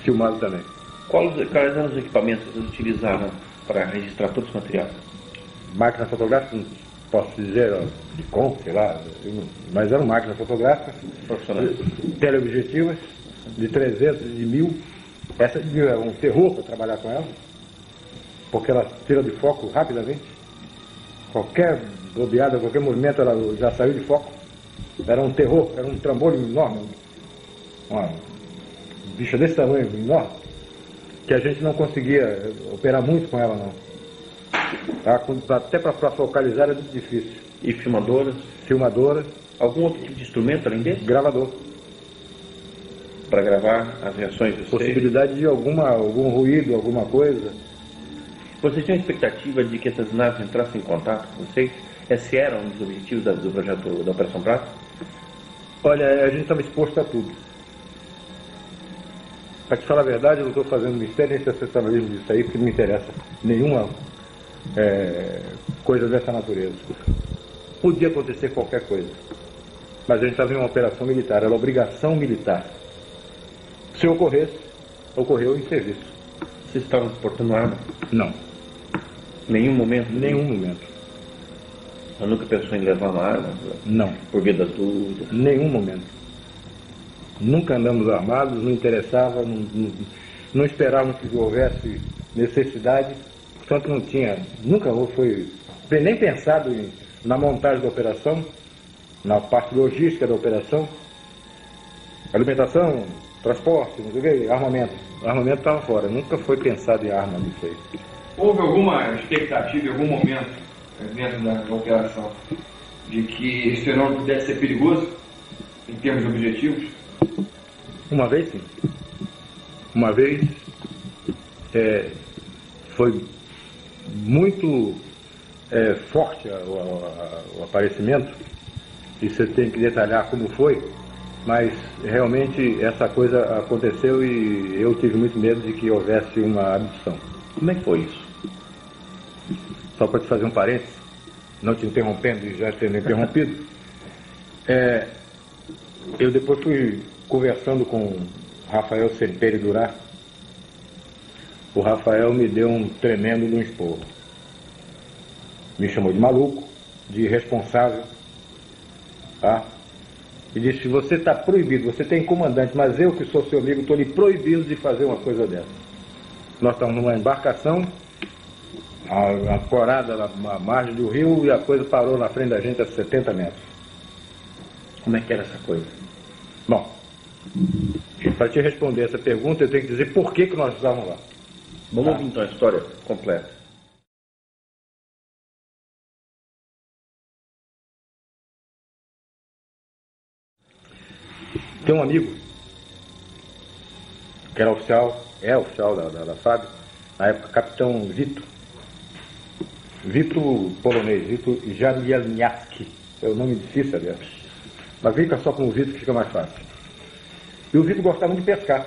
filmado também. Quais eram os equipamentos que vocês utilizaram para registrar todo esse material? Máquina fotográfica, não posso dizer, de com, sei lá, mas eram máquinas fotográficas Profissionais. Teleobjetivas de 300, de 1000. Essa de 1000 é um terror para trabalhar com ela, porque ela tira de foco rapidamente. Qualquer bobeada, qualquer movimento, ela já saiu de foco. Era um terror, era um trambolho enorme, uma bicha desse tamanho, enorme, que a gente não conseguia operar muito com ela, não. Até para focalizar era muito difícil. E filmadoras? Filmadoras. Algum outro tipo de instrumento além desse? Gravador. Para gravar as reações de vocês? Possibilidade de algum ruído, alguma coisa. Vocês tinham expectativa de que essas naves entrassem em contato com vocês? Esse era um dos objetivos do projeto da Operação Prato? Olha, a gente estava exposto a tudo. Para te falar a verdade, eu não estou fazendo mistério nem sensacionalismo disso aí, porque não me interessa nenhuma coisa dessa natureza. Podia acontecer qualquer coisa, mas a gente estava em uma operação militar, era obrigação militar. Se ocorresse, ocorreu em serviço. Vocês estavam portando arma? Não. Nenhum momento? Nenhum momento. Eu nunca pensou em levar uma arma? Não. Por via das dúvidas? Nenhum momento. Nunca andamos armados, não interessava, não esperávamos que houvesse necessidade, portanto não tinha, nunca foi nem pensado na montagem da operação, na parte logística da operação, alimentação, transporte, não sei o que, armamento. O armamento estava fora, nunca foi pensado em arma nisso aí. Houve alguma expectativa em algum momento, dentro da operação, de que esse fenômeno pudesse ser perigoso, em termos objetivos? Uma vez, sim. Uma vez foi muito forte o aparecimento, e você tem que detalhar como foi, mas realmente essa coisa aconteceu e eu tive muito medo de que houvesse uma abdução. Como é que foi isso? Só para te fazer um parênteses, não te interrompendo e já tendo interrompido, eu depois fui conversando com Rafael Semperi Durá. O Rafael me deu um tremendo de um esporro. Me chamou de maluco, de irresponsável, tá? E disse: você está proibido, você tem comandante, mas eu que sou seu amigo estou lhe proibindo de fazer uma coisa dessa. Nós estamos numa embarcação, ancorada na margem do rio, e a coisa parou na frente da gente a 70 metros. Como é que era essa coisa? Bom, Para te responder essa pergunta, eu tenho que dizer por que nós estávamos lá. Vamos ouvir então a história completa. Tem um amigo que era oficial, é oficial da FAB, na época capitão Vito polonês, Vito Jamielniacki, é o nome difícil, aliás. Mas fica só com o Vito que fica mais fácil. E o Vito gostava muito de pescar.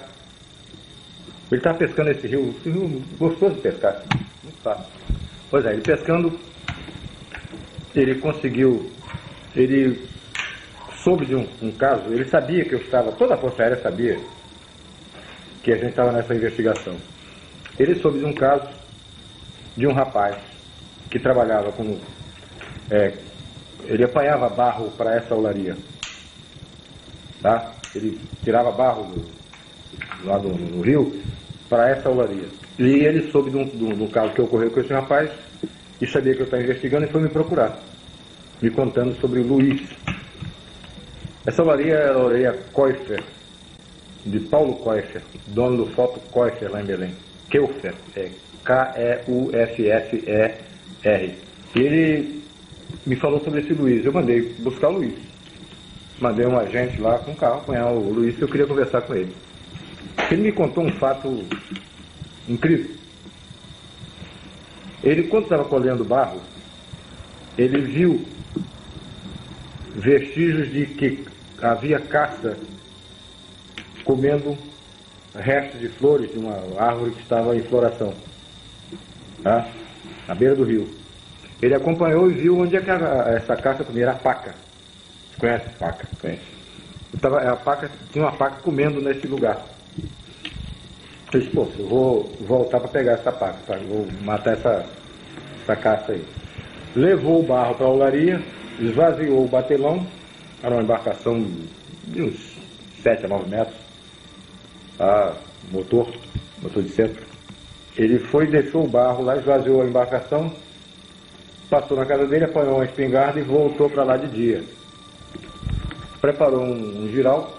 Ele estava pescando esse rio gostoso de pescar, muito fácil. Pois é, ele pescando, ele soube de um caso, ele sabia que eu estava, toda a Força Aérea sabia que a gente estava nessa investigação. Ele soube de um caso de um rapaz que trabalhava como... ele apanhava barro para essa olaria. Tá? Ele tirava barro lá no rio para essa olaria. E ele soube de um caso que ocorreu com esse rapaz e sabia que eu estava investigando e foi me procurar, me contando sobre o Luiz. Essa olaria era a olaria Koiffer, de Paulo Koiffer, dono do Foto Koiffer lá em Belém. Keuffer, K-E-U-F-F-E-R. E ele me falou sobre esse Luiz. Eu mandei buscar o Luiz. Mandei um agente lá com o carro apanhar o Luiz, que eu queria conversar com ele. Ele me contou um fato incrível. Ele, quando estava colhendo barro, ele viu vestígios de que havia caça comendo restos de flores de uma árvore que estava em floração, tá? Na beira do rio. Ele acompanhou e viu onde é que essa caça comia, era a paca. Você conhece a paca? Conhece. Tinha uma paca comendo nesse lugar. Eu disse, pô, eu vou voltar para pegar essa paca, tá? Vou matar essa caça aí. Levou o barro para a olaria, esvaziou o batelão, era uma embarcação de uns 7 a 9 metros, motor de centro. Ele foi, deixou o barro lá, esvaziou a embarcação, passou na casa dele, apanhou uma espingarda e voltou para lá de dia. Preparou um giral,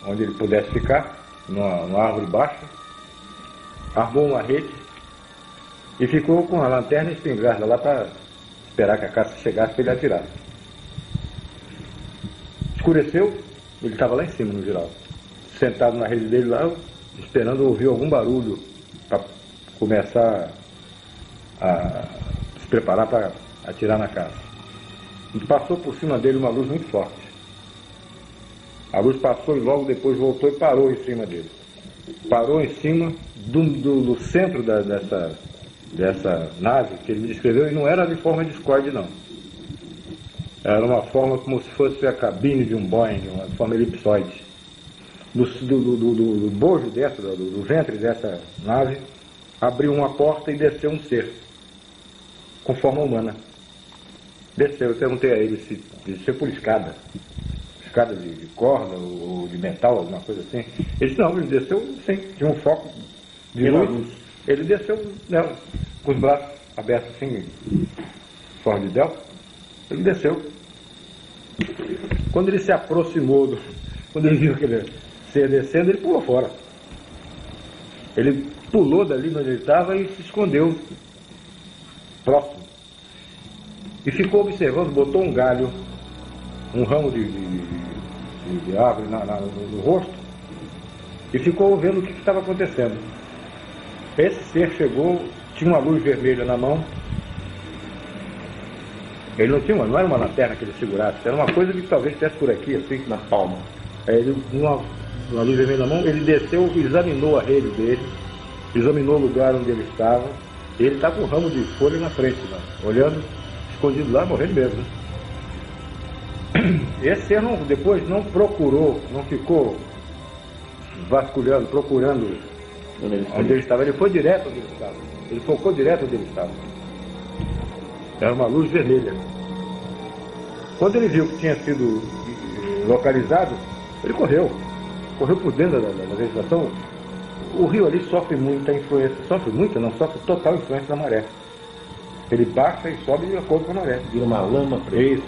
onde ele pudesse ficar, numa árvore baixa, armou uma rede e ficou com a lanterna e a espingarda lá para esperar que a caça chegasse para ele atirar. Escureceu, ele estava lá em cima no giral, sentado na rede dele lá, esperando ouvir algum barulho para começar a se preparar para atirar na caça. E passou por cima dele uma luz muito forte. A luz passou e logo depois voltou e parou em cima dele. Parou em cima do centro dessa nave que ele me descreveu, e não era de forma discorde, não. Era uma forma como se fosse a cabine de um Boeing, uma forma elipsoide. Do bojo do ventre dessa nave, abriu uma porta e desceu um ser, com forma humana. Desceu, eu perguntei a ele se desceu por escada de corda ou de metal, alguma coisa assim. Ele disse, não, ele desceu sim, tinha um foco de luz. Ele desceu, né, com os braços abertos assim, forma de delta. Ele desceu. Quando ele se aproximou, quando ele viu aquele ser descendo, ele pulou fora. Ele pulou dali onde ele estava e se escondeu próximo. E ficou observando, botou um galho, um ramo de árvore no rosto, e ficou vendo o que estava acontecendo. Esse ser chegou, tinha uma luz vermelha na mão. Ele não era uma lanterna que ele segurasse, era uma coisa que talvez estivesse por aqui, assim, na palma. Aí ele, uma luz vermelha na mão, ele desceu, examinou a rede dele, examinou o lugar onde ele estava. Ele estava com um ramo de folha na frente, lá, olhando, escondido lá, morrendo mesmo. Né? Esse ser depois não procurou, não ficou vasculhando, procurando onde ele estava. Ele foi direto onde ele estava. Ele focou direto onde ele estava. Era uma luz vermelha. Quando ele viu que tinha sido localizado, ele correu por dentro da vegetação. O rio ali sofre muita influência, sofre total influência da maré. Ele baixa e sobe de acordo com a maré. Vira uma lama. Isso.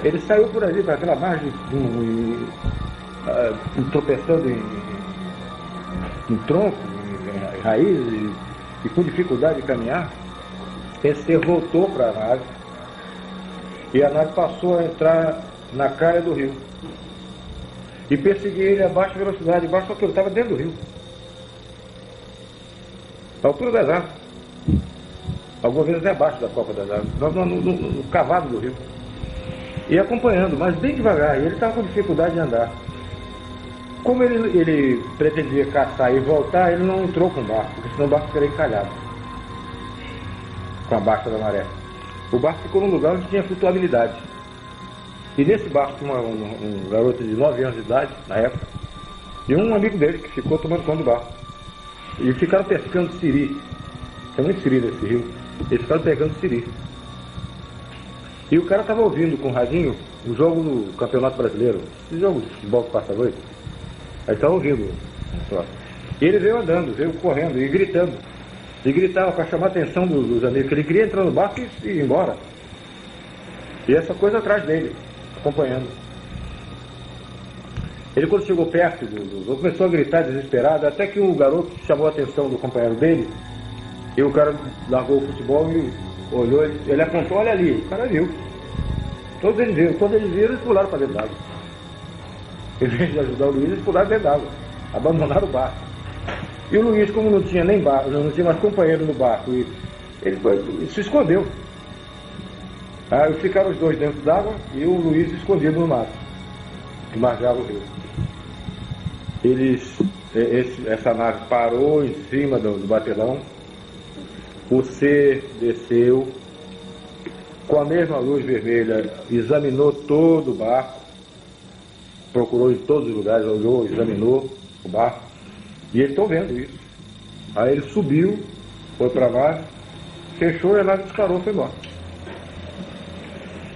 Ele saiu por ali, para aquela margem, tropeçando em tronco, em raiz e com dificuldade de caminhar. Esse ser voltou para a nave e a nave passou a entrar na calha do rio e perseguia ele a baixa velocidade, só que ele estava dentro do rio, a altura das árvores, algumas vezes abaixo da copa das árvores, no cavado do rio, e acompanhando, mas bem devagar, e ele estava com dificuldade de andar. Como ele pretendia caçar e voltar, ele não entrou com o barco, porque senão o barco ficaria encalhado com a baixa da maré. O barco ficou num lugar onde tinha flutuabilidade. E nesse barco tinha um garoto de 9 anos de idade, na época, e um amigo dele que ficou tomando conta do barco. E ficaram pescando siri. Tem muito siri nesse rio. Eles ficaram pegando siri. E o cara estava ouvindo com o radinho o jogo do Campeonato Brasileiro, esse jogo de futebol que passa a noite. Aí estava ouvindo. E ele veio andando, veio correndo e gritando. E gritava para chamar a atenção dos amigos, que ele queria entrar no barco e ir embora. E essa coisa atrás dele, acompanhando. Ele, quando chegou perto do começou a gritar desesperado, até que o garoto chamou a atenção do companheiro dele, e o cara largou o futebol e olhou, ele apontou, olha ali, o cara viu. Todos eles viram, eles pularam para dentro d'água. Em vez de ajudar o Luiz, eles pularam dentro d'água, abandonaram o barco. E o Luiz, como não tinha nem barco, não tinha mais companheiro no barco, ele se escondeu. Aí ficaram os dois dentro d'água e o Luiz escondido no mato, que margeava o rio. Essa nave parou em cima do batelão, o ser desceu, com a mesma luz vermelha, examinou todo o barco, procurou em todos os lugares, olhou, examinou o barco, e eles estão vendo isso. Aí ele subiu, foi para a nave, fechou e a nave disparou e foi embora.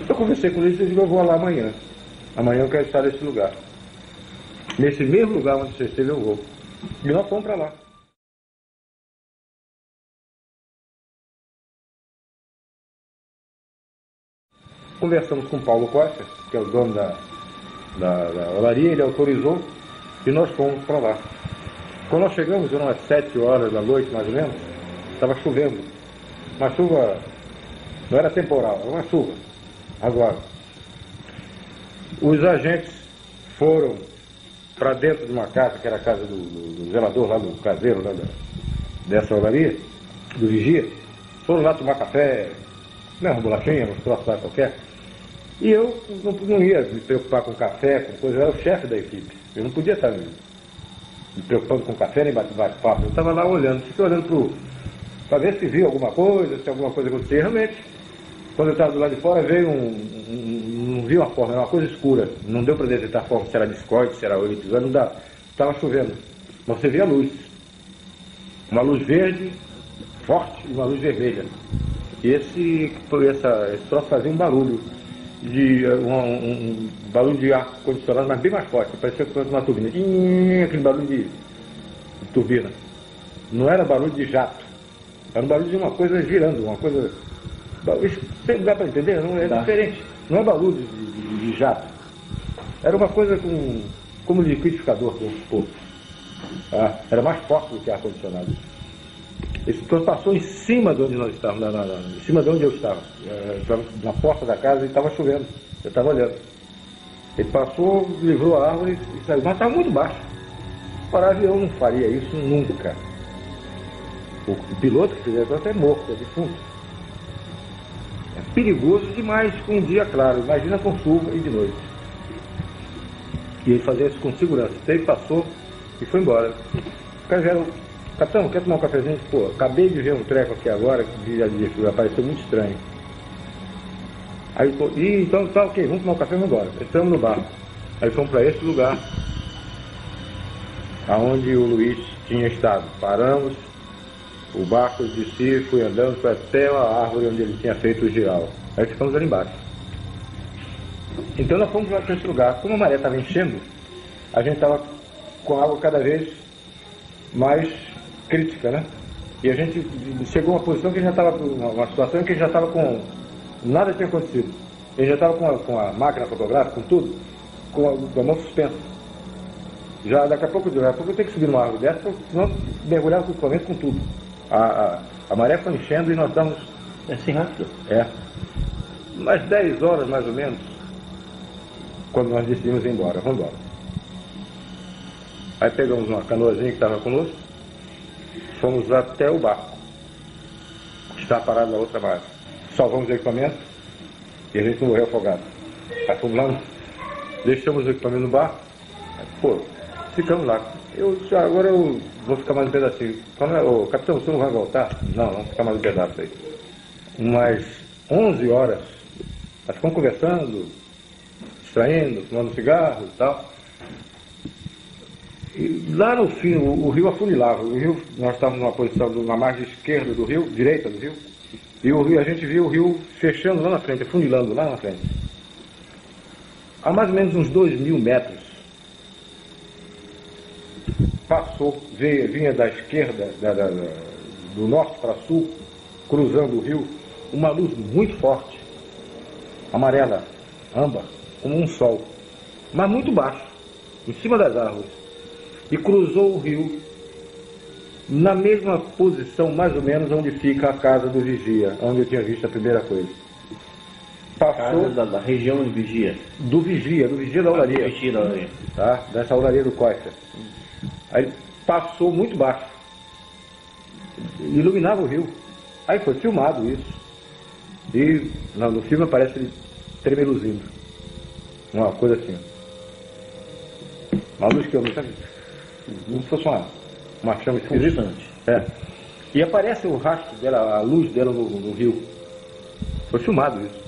Eu conversei com eles e disse, eu vou lá amanhã. Amanhã eu quero estar nesse lugar. Nesse mesmo lugar onde você esteve eu vou. E nós fomos para lá. Conversamos com o Paulo Costa, que é o dono da olaria, ele autorizou e nós fomos para lá. Quando nós chegamos, eram às 7 horas da noite, mais ou menos, estava chovendo. Uma chuva, não era temporal, era uma chuva. Agora, os agentes foram para dentro de uma casa, que era a casa do zelador, lá do caseiro, lá dessa olaria, do vigia. Foram lá tomar café, uma bolachinha, uns troços lá qualquer. E eu não ia me preocupar com café, com coisa, eu era o chefe da equipe. Eu não podia estar me preocupando com café nem bate-papo. Eu estava lá olhando, fiquei olhando para ver se viu alguma coisa, se alguma coisa acontecia. Realmente, quando eu estava do lado de fora, veio não vi uma forma, era uma coisa escura. Não deu para detectar a forma, se era discorde, se era oito, não dá. Estava chovendo. Mas você via a luz. Uma luz verde, forte, e uma luz vermelha. E esse troço fazia um barulho. Um barulho de ar condicionado, mas bem mais forte, parecia que fosse uma turbina. Aquele barulho de turbina. Não era barulho de jato, era um barulho de uma coisa girando, uma coisa. Isso dá para entender? Não é diferente. Não é barulho de jato. Era uma coisa como liquidificador, vamos supor. Era mais forte do que ar condicionado. Esse troço passou em cima de onde nós estávamos, em cima de onde eu estava. Estava na porta da casa e estava chovendo. Eu estava olhando. Ele passou, livrou a árvore e saiu. Mas estava muito baixo. O avião não faria isso nunca. O piloto que fizer isso é morto, é defunto. É perigoso demais com um dia claro. Imagina com chuva e de noite. E ele fazia isso com segurança. Então ele passou e foi embora. O cara já era... Capitão, quer tomar um cafezinho? Pô, acabei de ver um treco aqui agora que apareceu muito estranho. Aí, então tá ok, vamos tomar um café e vamos embora. Entramos no barco. Aí fomos para esse lugar, aonde o Luiz tinha estado. Paramos, o barco descia, fui andando, foi até a árvore onde ele tinha feito o giral. Aí ficamos ali embaixo. Então nós fomos para esse lugar. Como a maré estava enchendo, a gente estava com a água cada vez mais crítica, né? E a gente chegou a uma posição que já estava, uma situação em que já estava com... Nada tinha acontecido. Ele já estava com a máquina fotográfica, com tudo, com a mão suspensa. Já daqui a pouco eu tenho que subir numa árvore dessa, senão mergulhava o equipamento com tudo. A maré foi enchendo e nós estamos... É assim rápido? É. Umas 10 horas, mais ou menos, quando nós decidimos ir embora. Vamos embora. Aí pegamos uma canoazinha que estava conosco, fomos até o barco, que está parado na outra margem. Salvamos o equipamento e a gente não morreu afogado. Aí fomos lá, deixamos o equipamento no barco, pô, ficamos lá. Agora eu vou ficar mais um pedacinho. Ô, capitão, você não vai voltar? Não, vamos ficar mais um pedaço aí. Umas 11 horas, nós ficamos conversando, distraindo, fumando cigarro e tal. E lá no fim, o rio afunilava. Nós estávamos numa posição na margem esquerda do rio, direita do rio, e a gente viu o rio fechando lá na frente, afunilando lá na frente. A mais ou menos uns 2.000 metros, passou, vinha da esquerda, do norte para sul, cruzando o rio, uma luz muito forte, amarela, âmbar, como um sol, mas muito baixo, em cima das árvores, e cruzou o rio na mesma posição, mais ou menos, onde fica a casa do vigia, onde eu tinha visto a primeira coisa. Passou da região de vigia. Do vigia da olaria. Vigia da olaria. Tá? Dessa olaria do Coifa. Aí passou muito baixo. Iluminava o rio. Aí foi filmado isso. E no filme aparece ele tremeluzindo. Uma coisa assim. Uma luz que eu não sabia. Como se fosse uma chama esquisita. É. E aparece o rastro dela, a luz dela no rio. Foi filmado isso.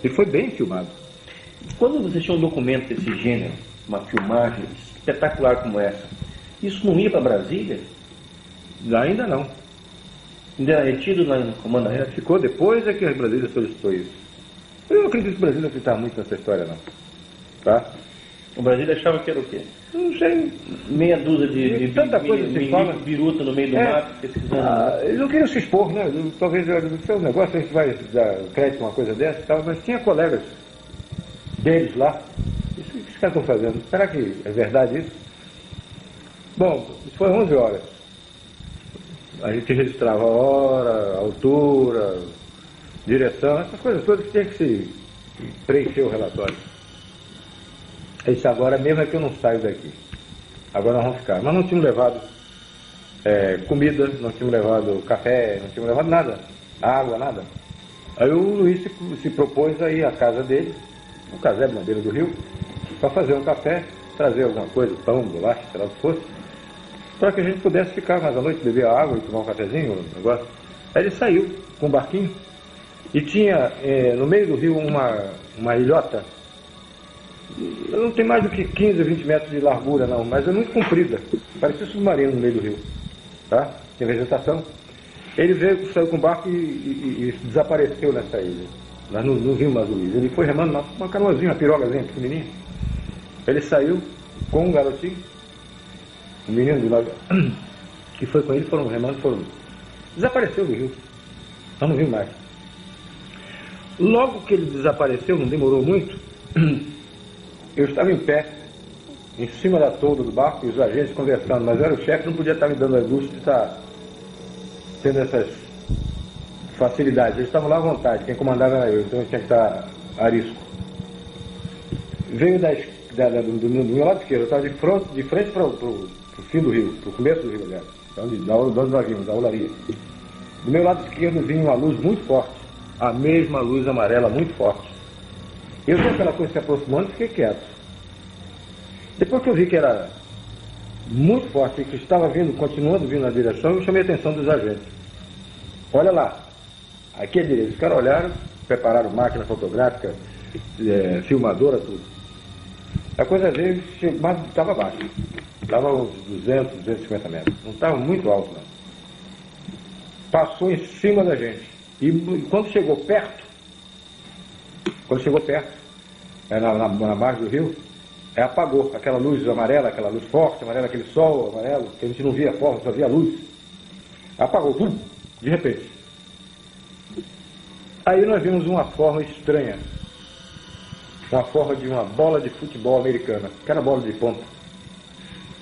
E foi bem filmado. Quando você tinha um documento desse gênero, uma filmagem espetacular como essa, isso não ia para Brasília? Ainda não. Ainda era retido lá no comando aéreo? Ficou depois é que a Brasília solicitou isso. Eu não acredito que o Brasília acreditava muito nessa história, não. Tá? O Brasília achava que era o quê? Não sei. Meia dúzia de tanta coisa se fala. Biruta no meio do mato, pesquisando. Eles não queriam se expor, né? Talvez isso é um negócio, a gente vai dar crédito a uma coisa dessa e tal, mas tinha colegas deles lá. Isso que os caras estão fazendo. Será que é verdade isso? Bom, isso foi 11 horas. A gente registrava a hora, a altura, direção, essas coisas todas que tinha que se preencher o relatório. Isso agora mesmo é que eu não saio daqui. Agora nós vamos ficar. Mas não tínhamos levado comida, não tínhamos levado café, não tínhamos levado nada. Água, nada. Aí o Luiz se propôs a ir à casa dele, no casebre na beira do rio, para fazer um café, trazer alguma coisa, pão, bolacha, sei lá o que fosse, para que a gente pudesse ficar mais à noite, beber água e tomar um cafezinho, um negócio. Aí ele saiu com um barquinho e tinha no meio do rio uma ilhota. Não tem mais do que 15 ou 20 metros de largura, não, mas é muito comprida. Parecia submarino no meio do rio. Tá? Tem vegetação. Ele saiu com o barco e desapareceu nessa ilha. Nós não vimos mais o Luiz. Ele foi remando uma canoazinha, uma pirogazinha pequenininha. Ele saiu com um garotinho, um menino de 9 anos, que foi com ele, foram remando, desapareceu do rio. Nós não vimos mais. Logo que ele desapareceu, não demorou muito, eu estava em pé, em cima da tolda do barco, e os agentes conversando, mas era o chefe, não podia estar me dando a luxo de estar tendo essas facilidades. Eles estavam lá à vontade, quem comandava era eu, então eu tinha que estar a risco. Veio do meu lado esquerdo, eu estava de frente para o fim do rio, para o começo do rio, aliás, onde nós vimos, da olaria. Do meu lado esquerdo vinha uma luz muito forte, a mesma luz amarela muito forte. Eu vi aquela coisa se aproximando e fiquei quieto. Depois que eu vi que era muito forte e que estava continuando vindo na direção, eu chamei a atenção dos agentes. Olha lá, aqui é direito. Os caras olharam, prepararam máquina fotográfica, filmadora, tudo. A coisa veio, mas estava baixo. Estava uns 200, 250 metros. Não estava muito alto, não. Passou em cima da gente. E quando chegou perto, na margem do rio, apagou aquela luz amarela, aquela luz forte, amarela, aquele sol amarelo, que a gente não via a forma, só via a luz. Apagou, de repente. Aí nós vimos uma forma estranha. Uma forma de uma bola de futebol americana, aquela bola de ponta.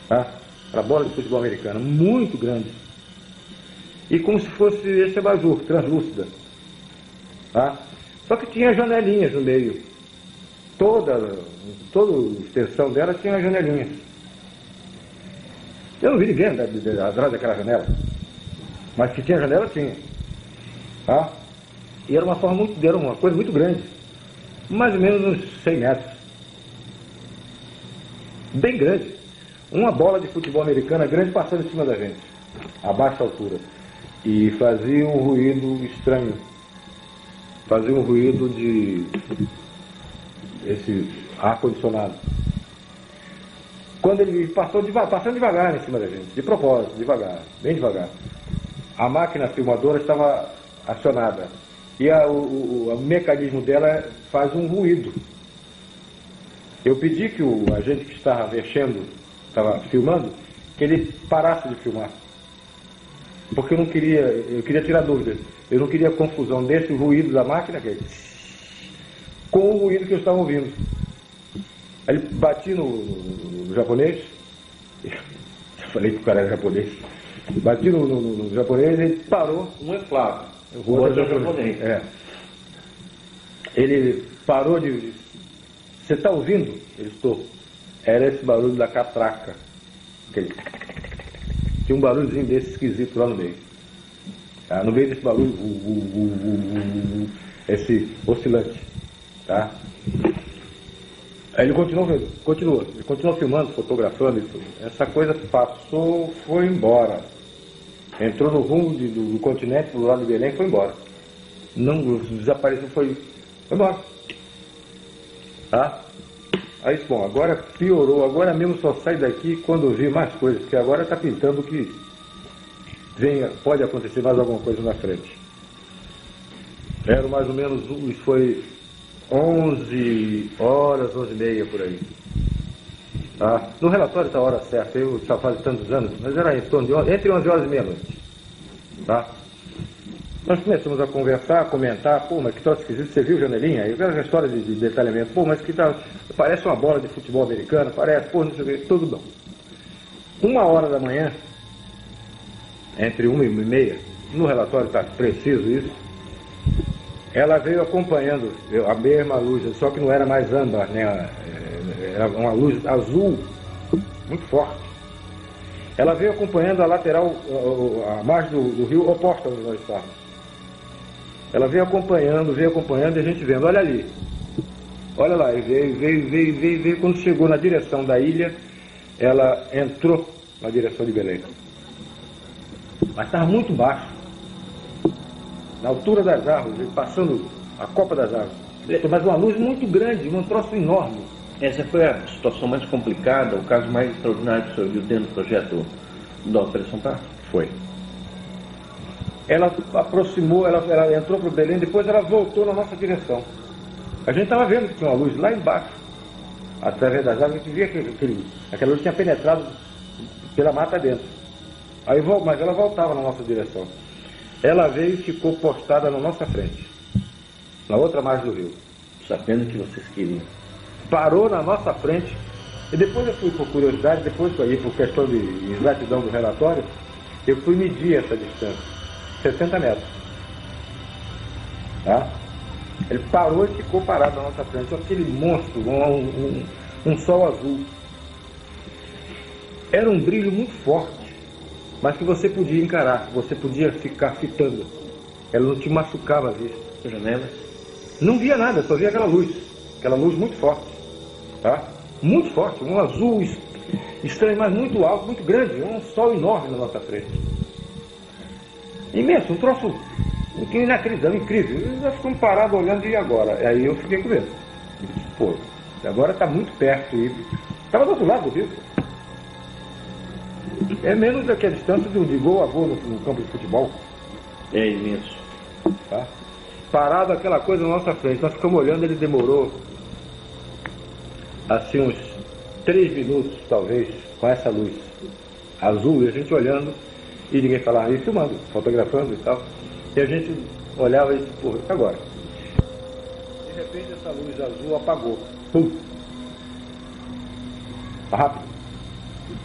Tá? Era bola de futebol americano, muito grande. E como se fosse esse abajur, translúcida. Tá? Só que tinha janelinhas no meio. Toda a extensão dela tinha uma janelinha. Eu não vi ninguém atrás daquela janela. Mas que tinha janela, tinha. Tá? E era uma coisa muito grande. Mais ou menos uns 100 metros. Bem grande. Uma bola de futebol americana grande passando em cima da gente. A baixa altura. E fazia um ruído estranho. Fazia um ruído de esse ar-condicionado. Quando ele passando devagar em cima da gente, de propósito, devagar, bem devagar. A máquina filmadora estava acionada. E o mecanismo dela faz um ruído. Eu pedi que o agente que estava mexendo, estava filmando, que ele parasse de filmar. Porque eu queria tirar dúvidas. Eu não queria confusão desse ruído da máquina com o ruído que eu estava ouvindo. Aí ele bati no japonês. Eu falei que o cara era japonês. Bati no japonês e ele parou. Um é Flávio, o outro é japonês. É. Ele parou de... Você está ouvindo? Ele estou. Era esse barulho da catraca. Aquele... Tinha um barulhozinho desse esquisito lá no meio. Tá? No meio desse barulho, esse oscilante. Tá? Aí ele continuou filmando, fotografando. Essa coisa passou, foi embora. Entrou no rumo do continente, do lado de Belém, foi embora. Não desapareceu, foi embora. Tá? Aí, bom, agora piorou, agora mesmo só sai daqui quando vi mais coisas, porque agora está pintando que pode acontecer mais alguma coisa na frente. Era mais ou menos, isso foi 11 horas, 11h30 por aí. Tá? No relatório está a hora certa, eu já faz tantos anos, mas era em torno de entre 11 horas e meia-noite. Tá? Nós começamos a conversar, a comentar, pô, mas que troço esquisito, você viu janelinha? Aí aquela história de detalhamento, pô, mas que tal, parece uma bola de futebol americano, parece, pô, não sei o que, tudo bom. 1h da manhã, entre 1h30, no relatório está preciso isso, ela veio acompanhando a mesma luz, só que não era mais âmbar, né? Era uma luz azul, muito forte. Ela veio acompanhando a lateral, a margem do rio oposta onde nós estávamos. Ela veio acompanhando e a gente vendo, olha ali. Olha lá, e veio. Quando chegou na direção da ilha, ela entrou na direção de Belém. Mas estava muito baixo. Na altura das árvores, passando a copa das árvores. Mas uma luz muito grande, um troço enorme. Essa foi a situação mais complicada, o caso mais extraordinário que o senhor viu dentro do projeto da Operação Prato? Foi. Ela aproximou, ela entrou para o Belém, depois ela voltou na nossa direção. A gente estava vendo que tinha uma luz lá embaixo, através das árvores, a gente via que aquela luz tinha penetrado pela mata dentro. Mas ela voltava na nossa direção. Ela veio e ficou postada na nossa frente, na outra margem do rio. Sabendo que vocês queriam. Parou na nossa frente, e depois eu fui por curiosidade, depois aí por questão de exatidão do relatório, eu fui medir essa distância, 60 metros. Tá? Ele parou e ficou parado na nossa frente, aquele monstro, um sol azul. Era um brilho muito forte, mas que você podia encarar, você podia ficar fitando. Ela não te machucava a vista. Janelas? Não via nada, só via aquela luz muito forte. Tá? Muito forte, um azul estranho, mas muito alto, muito grande, um sol enorme na nossa frente. Imenso, um troço inacreditável, incrível. Nós ficamos parados olhando, e agora? Aí eu fiquei com medo. Pô, agora está muito perto. Estava do outro lado do rio. É menos do que a distância de gol a gol no campo de futebol. É imenso. Tá? Parado aquela coisa na nossa frente. Nós ficamos olhando, ele demorou assim uns 3 minutos, talvez, com essa luz azul, e a gente olhando, e ninguém falava, e filmando, fotografando e tal. E a gente olhava e disse, porra, agora? De repente essa luz azul apagou. Pum! Rápido.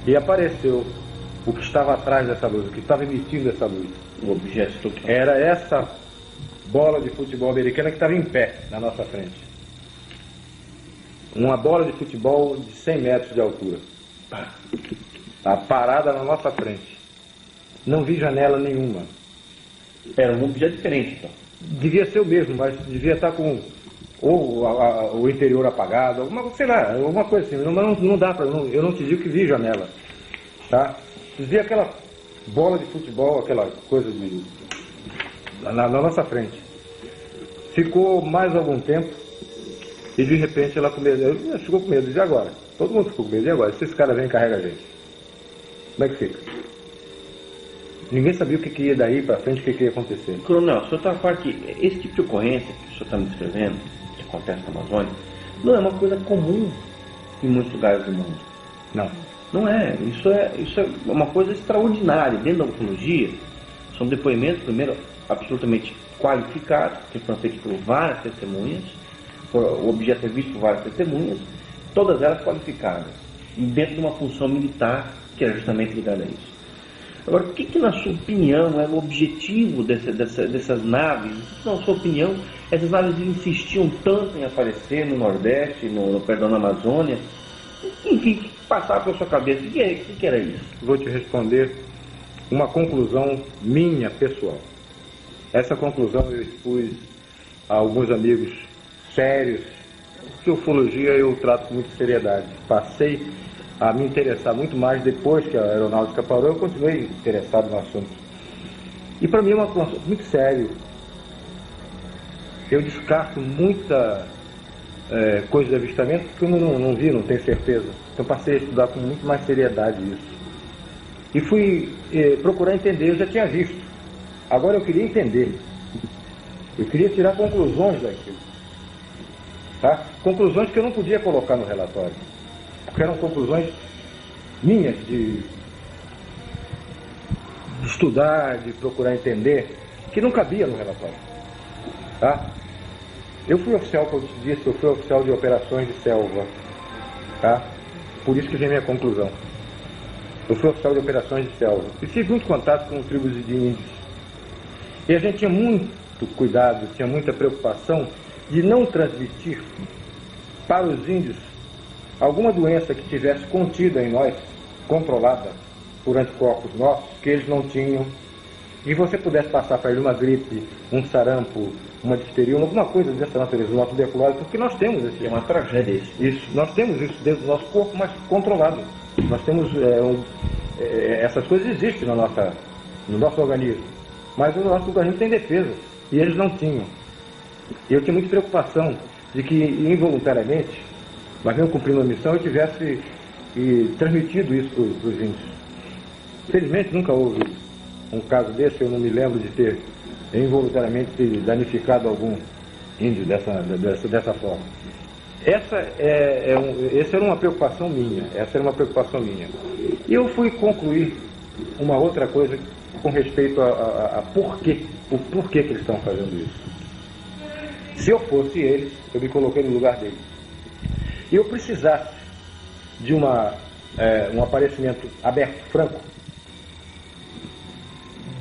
e apareceu o que estava atrás dessa luz, o que estava emitindo essa luz. O objeto que Era essa bola de futebol americana que estava em pé na nossa frente. Uma bola de futebol de 100 metros de altura. Tá parada na nossa frente. Não vi janela nenhuma. era um objeto diferente, então. Devia ser o mesmo, mas devia estar com o interior apagado, alguma, sei lá, alguma coisa assim. Não dá para, eu não te digo que vi janela, tá? Vi aquela bola de futebol, aquela coisa na nossa frente. Ficou mais algum tempo e de repente ela ficou com medo. E agora? Todo mundo ficou com medo. E agora? Se esse cara vem e carrega a gente, como é que fica? Ninguém sabia o que ia daí para frente, o que ia acontecer. Coronel, o senhor está falando que esse tipo de ocorrência que o senhor está me descrevendo, que acontece na Amazônia, não é uma coisa comum em muitos lugares do mundo. Não. Não é. Isso é uma coisa extraordinária. Dentro da ufologia, são depoimentos, primeiro, absolutamente qualificados, que foram feitos por várias testemunhas, o objeto é visto por várias testemunhas, todas elas qualificadas, e dentro de uma função militar que é justamente ligada a isso. Agora, o que na sua opinião é o objetivo dessas naves? Na sua opinião, essas naves insistiam tanto em aparecer no Nordeste, na Amazônia? Enfim, o que passava pela sua cabeça? O que era isso? Vou te responder uma conclusão minha, pessoal. Essa conclusão eu expus a alguns amigos sérios, porque ufologia eu trato com muita seriedade. Passei a me interessar muito mais depois que a aeronáutica parou, eu continuei interessado no assunto. E para mim é um assunto muito sério. Eu descarto muita coisa de avistamento que eu não vi, não tenho certeza. Então passei a estudar com muito mais seriedade isso. E fui procurar entender, eu já tinha visto. Agora eu queria entender. Eu queria tirar conclusões daquilo. Tá? Conclusões que eu não podia colocar no relatório. Porque eram conclusões minhas de estudar, de procurar entender, que não cabia no relatório. Tá? Eu fui oficial, como eu te disse, eu fui oficial de operações de selva. Tá? Por isso que vem a minha conclusão. Eu fui oficial de operações de selva. E tive muito contato com tribos de índios. E a gente tinha muito cuidado, tinha muita preocupação de não transmitir para os índios alguma doença que tivesse contida em nós, controlada por anticorpos nossos, que eles não tinham, e você pudesse passar para ele uma gripe, um sarampo, uma difteria, alguma coisa dessa natureza, uma tuberculose, porque nós temos esse... É uma tragédia isso. Nós temos isso dentro do nosso corpo, mas controlado. Nós temos... essas coisas existem no nosso organismo, mas o nosso organismo tem defesa, e eles não tinham. E eu tinha muita preocupação de que, involuntariamente, mas mesmo cumprindo a missão, eu tivesse transmitido isso para os índios. Felizmente nunca houve um caso desse, eu não me lembro de ter involuntariamente danificado algum índio dessa forma. Essa era uma preocupação minha, E eu fui concluir uma outra coisa com respeito a o porquê que eles estão fazendo isso. Se eu fosse eles, eu me coloquei no lugar deles. E eu precisasse de um aparecimento aberto, franco,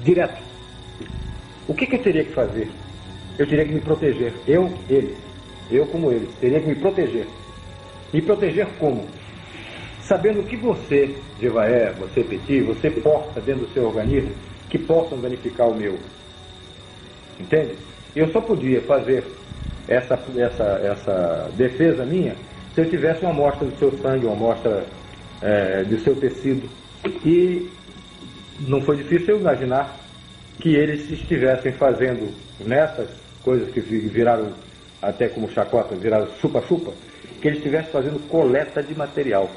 direto. O que eu teria que fazer? Eu teria que me proteger. Eu como eles, teria que me proteger. Me proteger como? Sabendo que você, Jevaé, você, Petit, você porta dentro do seu organismo que possam danificar o meu. Entende? E eu só podia fazer essa defesa minha se eu tivesse uma amostra do seu sangue, uma amostra do seu tecido. E não foi difícil eu imaginar que eles estivessem fazendo nessas coisas que viraram até como chacota, viraram chupa-chupa, que eles estivessem fazendo coleta de material.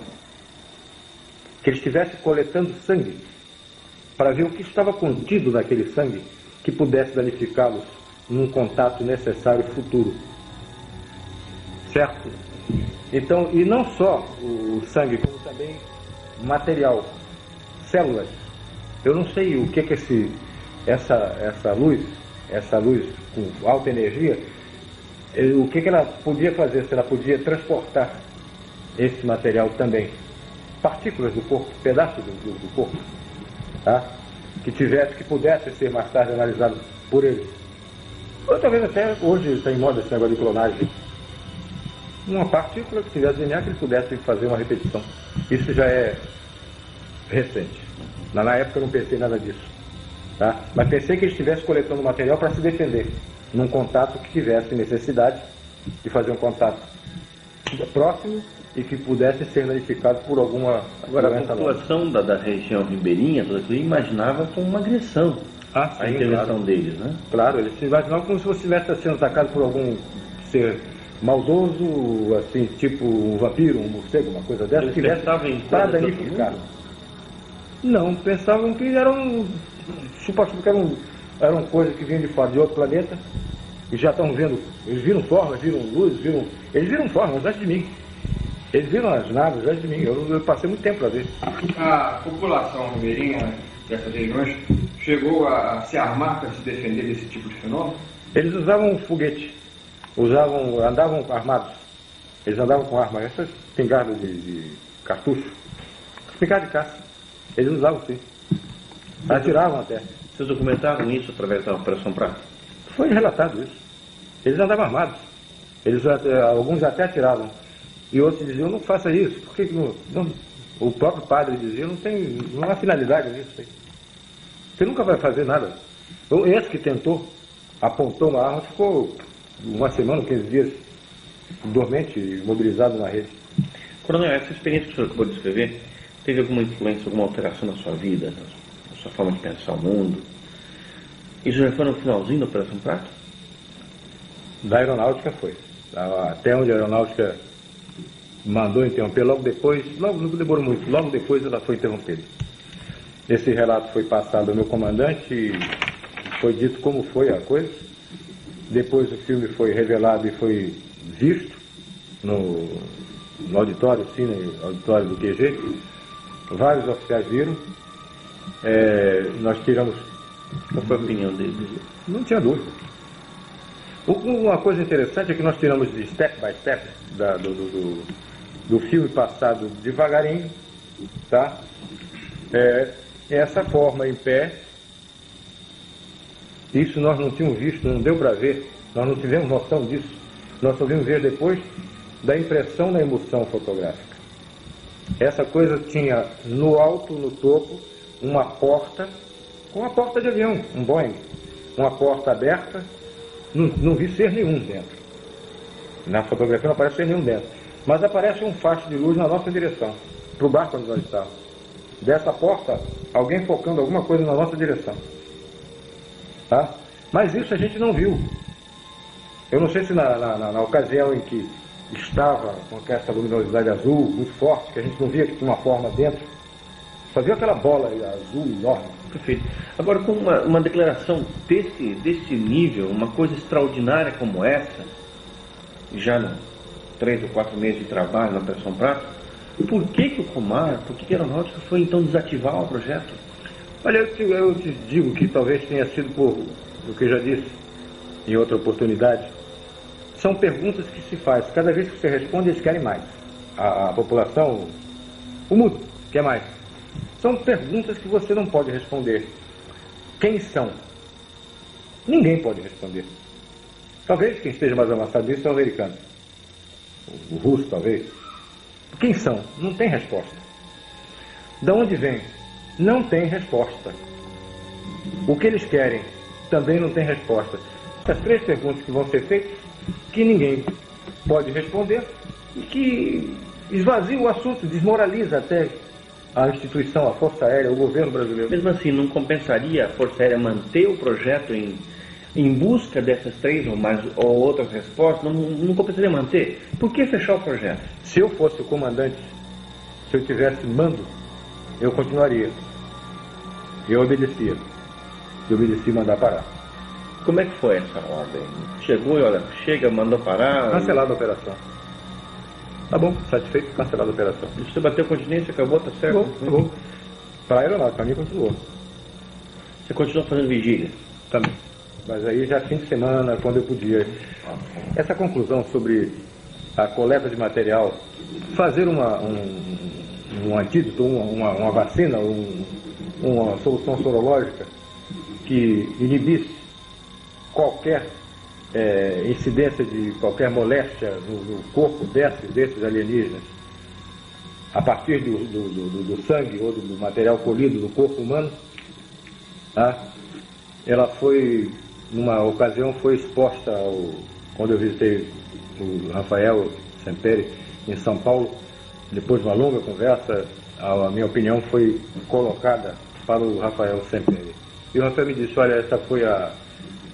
Que eles estivessem coletando sangue para ver o que estava contido naquele sangue que pudesse danificá-los num contato necessário futuro. Certo? Então, e não só o sangue, como também material, células. Eu não sei o que essa luz com alta energia, o que ela podia fazer, se ela podia transportar esse material também. partículas do corpo, pedaços do corpo, tá? Que pudesse ser mais tarde analisado por eles. Ou talvez até hoje está em moda esse negócio de clonagem. Uma partícula que tivesse DNA que eles pudessem fazer uma repetição. Isso já é recente. Na época eu não pensei nada disso, tá? Mas pensei que eles estivessem coletando material para se defender, num contato que tivesse necessidade de fazer um contato próximo e que pudesse ser danificado por alguma doença. A população da região ribeirinha imaginava como uma agressão a intervenção deles, né? Claro, eles se imaginavam como se você estivesse sendo atacado por algum ser maldoso, assim, tipo um vampiro, um morcego, uma coisa dessa. Eles pensavam em para danificar. Não, pensavam que eram eram coisas que vinham de fora, de outro planeta, e já estão vendo, eles viram formas, viram luz, eles viram formas antes de mim. Eles viram as naves antes de mim, eu passei muito tempo para ver. A população ribeirinha dessas regiões chegou a se armar para se defender desse tipo de fenômeno? Eles usavam foguete, andavam armados, eles andavam com armas, essas espingardas de cartucho, espingarda de caça, eles usavam sim, atiravam até. Vocês documentaram isso através da Operação Prato? Foi relatado isso, eles andavam armados, alguns até atiravam. E outros diziam, não faça isso, porque o próprio padre dizia, não há finalidade nisso aí. Você nunca vai fazer nada. Então, esse que tentou, apontou uma arma, ficou uma semana, 15 dias, dormente, imobilizado na rede. Coronel, essa experiência que o senhor acabou de descrever, teve alguma influência, alguma alteração na sua vida, na sua forma de pensar o mundo? Isso já foi no finalzinho da Operação Prato? Da aeronáutica foi. Até onde a aeronáutica mandou interromper, logo depois, não demorou muito, logo depois ela foi interrompida. Esse relato foi passado ao meu comandante e foi dito como foi a coisa. Depois o filme foi revelado e foi visto no auditório, sim, no auditório do QG. Vários oficiais viram. Nós tiramos... Qual foi a opinião deles? Não tinha dúvida. Uma coisa interessante é que nós tiramos de step by step do filme passado devagarinho, tá? Essa forma em pé, isso nós não tínhamos visto, não deu para ver, nós não tivemos noção disso. Nós só vimos ver depois da impressão na emulsão fotográfica. Essa coisa tinha no alto, no topo, uma porta de avião, um Boeing, uma porta aberta. Não vi ser nenhum dentro. Na fotografia não aparece ser nenhum dentro. Mas aparece um facho de luz na nossa direção, para o barco onde nós estávamos. Dessa porta, alguém focando alguma coisa na nossa direção. Tá? Mas isso a gente não viu. Eu não sei se na ocasião em que estava com essa luminosidade azul muito forte, que a gente não via que tinha uma forma dentro, só viu aquela bola azul enorme. Perfeito. Agora, com uma declaração desse nível, uma coisa extraordinária como essa, já no 3 ou 4 meses de trabalho na Operação Prato, por que o Comar, por que a Aeronáutica foi então desativar o projeto? Olha, eu te digo que talvez tenha sido por o que eu já disse em outra oportunidade. São perguntas que se faz. Cada vez que você responde, eles querem mais. A população, o mundo, quer mais. São perguntas que você não pode responder. Quem são? Ninguém pode responder. Talvez quem esteja mais avançado nisso é o americano. O russo, talvez. Quem são? Não tem resposta. De onde vem? Não tem resposta. O que eles querem? Também não tem resposta. Essas 3 perguntas que vão ser feitas, que ninguém pode responder e que esvazia o assunto, desmoraliza até a instituição, a Força Aérea, o governo brasileiro. Mesmo assim, não compensaria a Força Aérea manter o projeto em busca dessas 3 ou outras respostas? Não compensaria manter? Por que fechar o projeto? Se eu fosse o comandante, se eu tivesse mando, eu continuaria. Eu obedecia. Eu obedeci mandar parar. Como é que foi essa ordem? Chegou e olha, mandou parar? Cancelada a operação. Tá bom, satisfeito, cancelada a operação. Você bateu continência, acabou, tá certo? Acabou. Para a aeronáutica, para mim continuou. Você continuou fazendo vigília? Também. Mas aí já fim de semana, quando eu podia. Essa conclusão sobre a coleta de material, fazer uma um antídoto, uma vacina, uma solução sorológica que inibisse qualquer incidência de qualquer moléstia no corpo desses alienígenas, a partir do sangue ou do material colhido do corpo humano, tá? Ela foi, numa ocasião, foi exposta quando eu visitei o Rafael Semperi em São Paulo. Depois de uma longa conversa, a minha opinião foi colocada para o Rafael Semperi. E o Rafael me disse: olha, essa foi a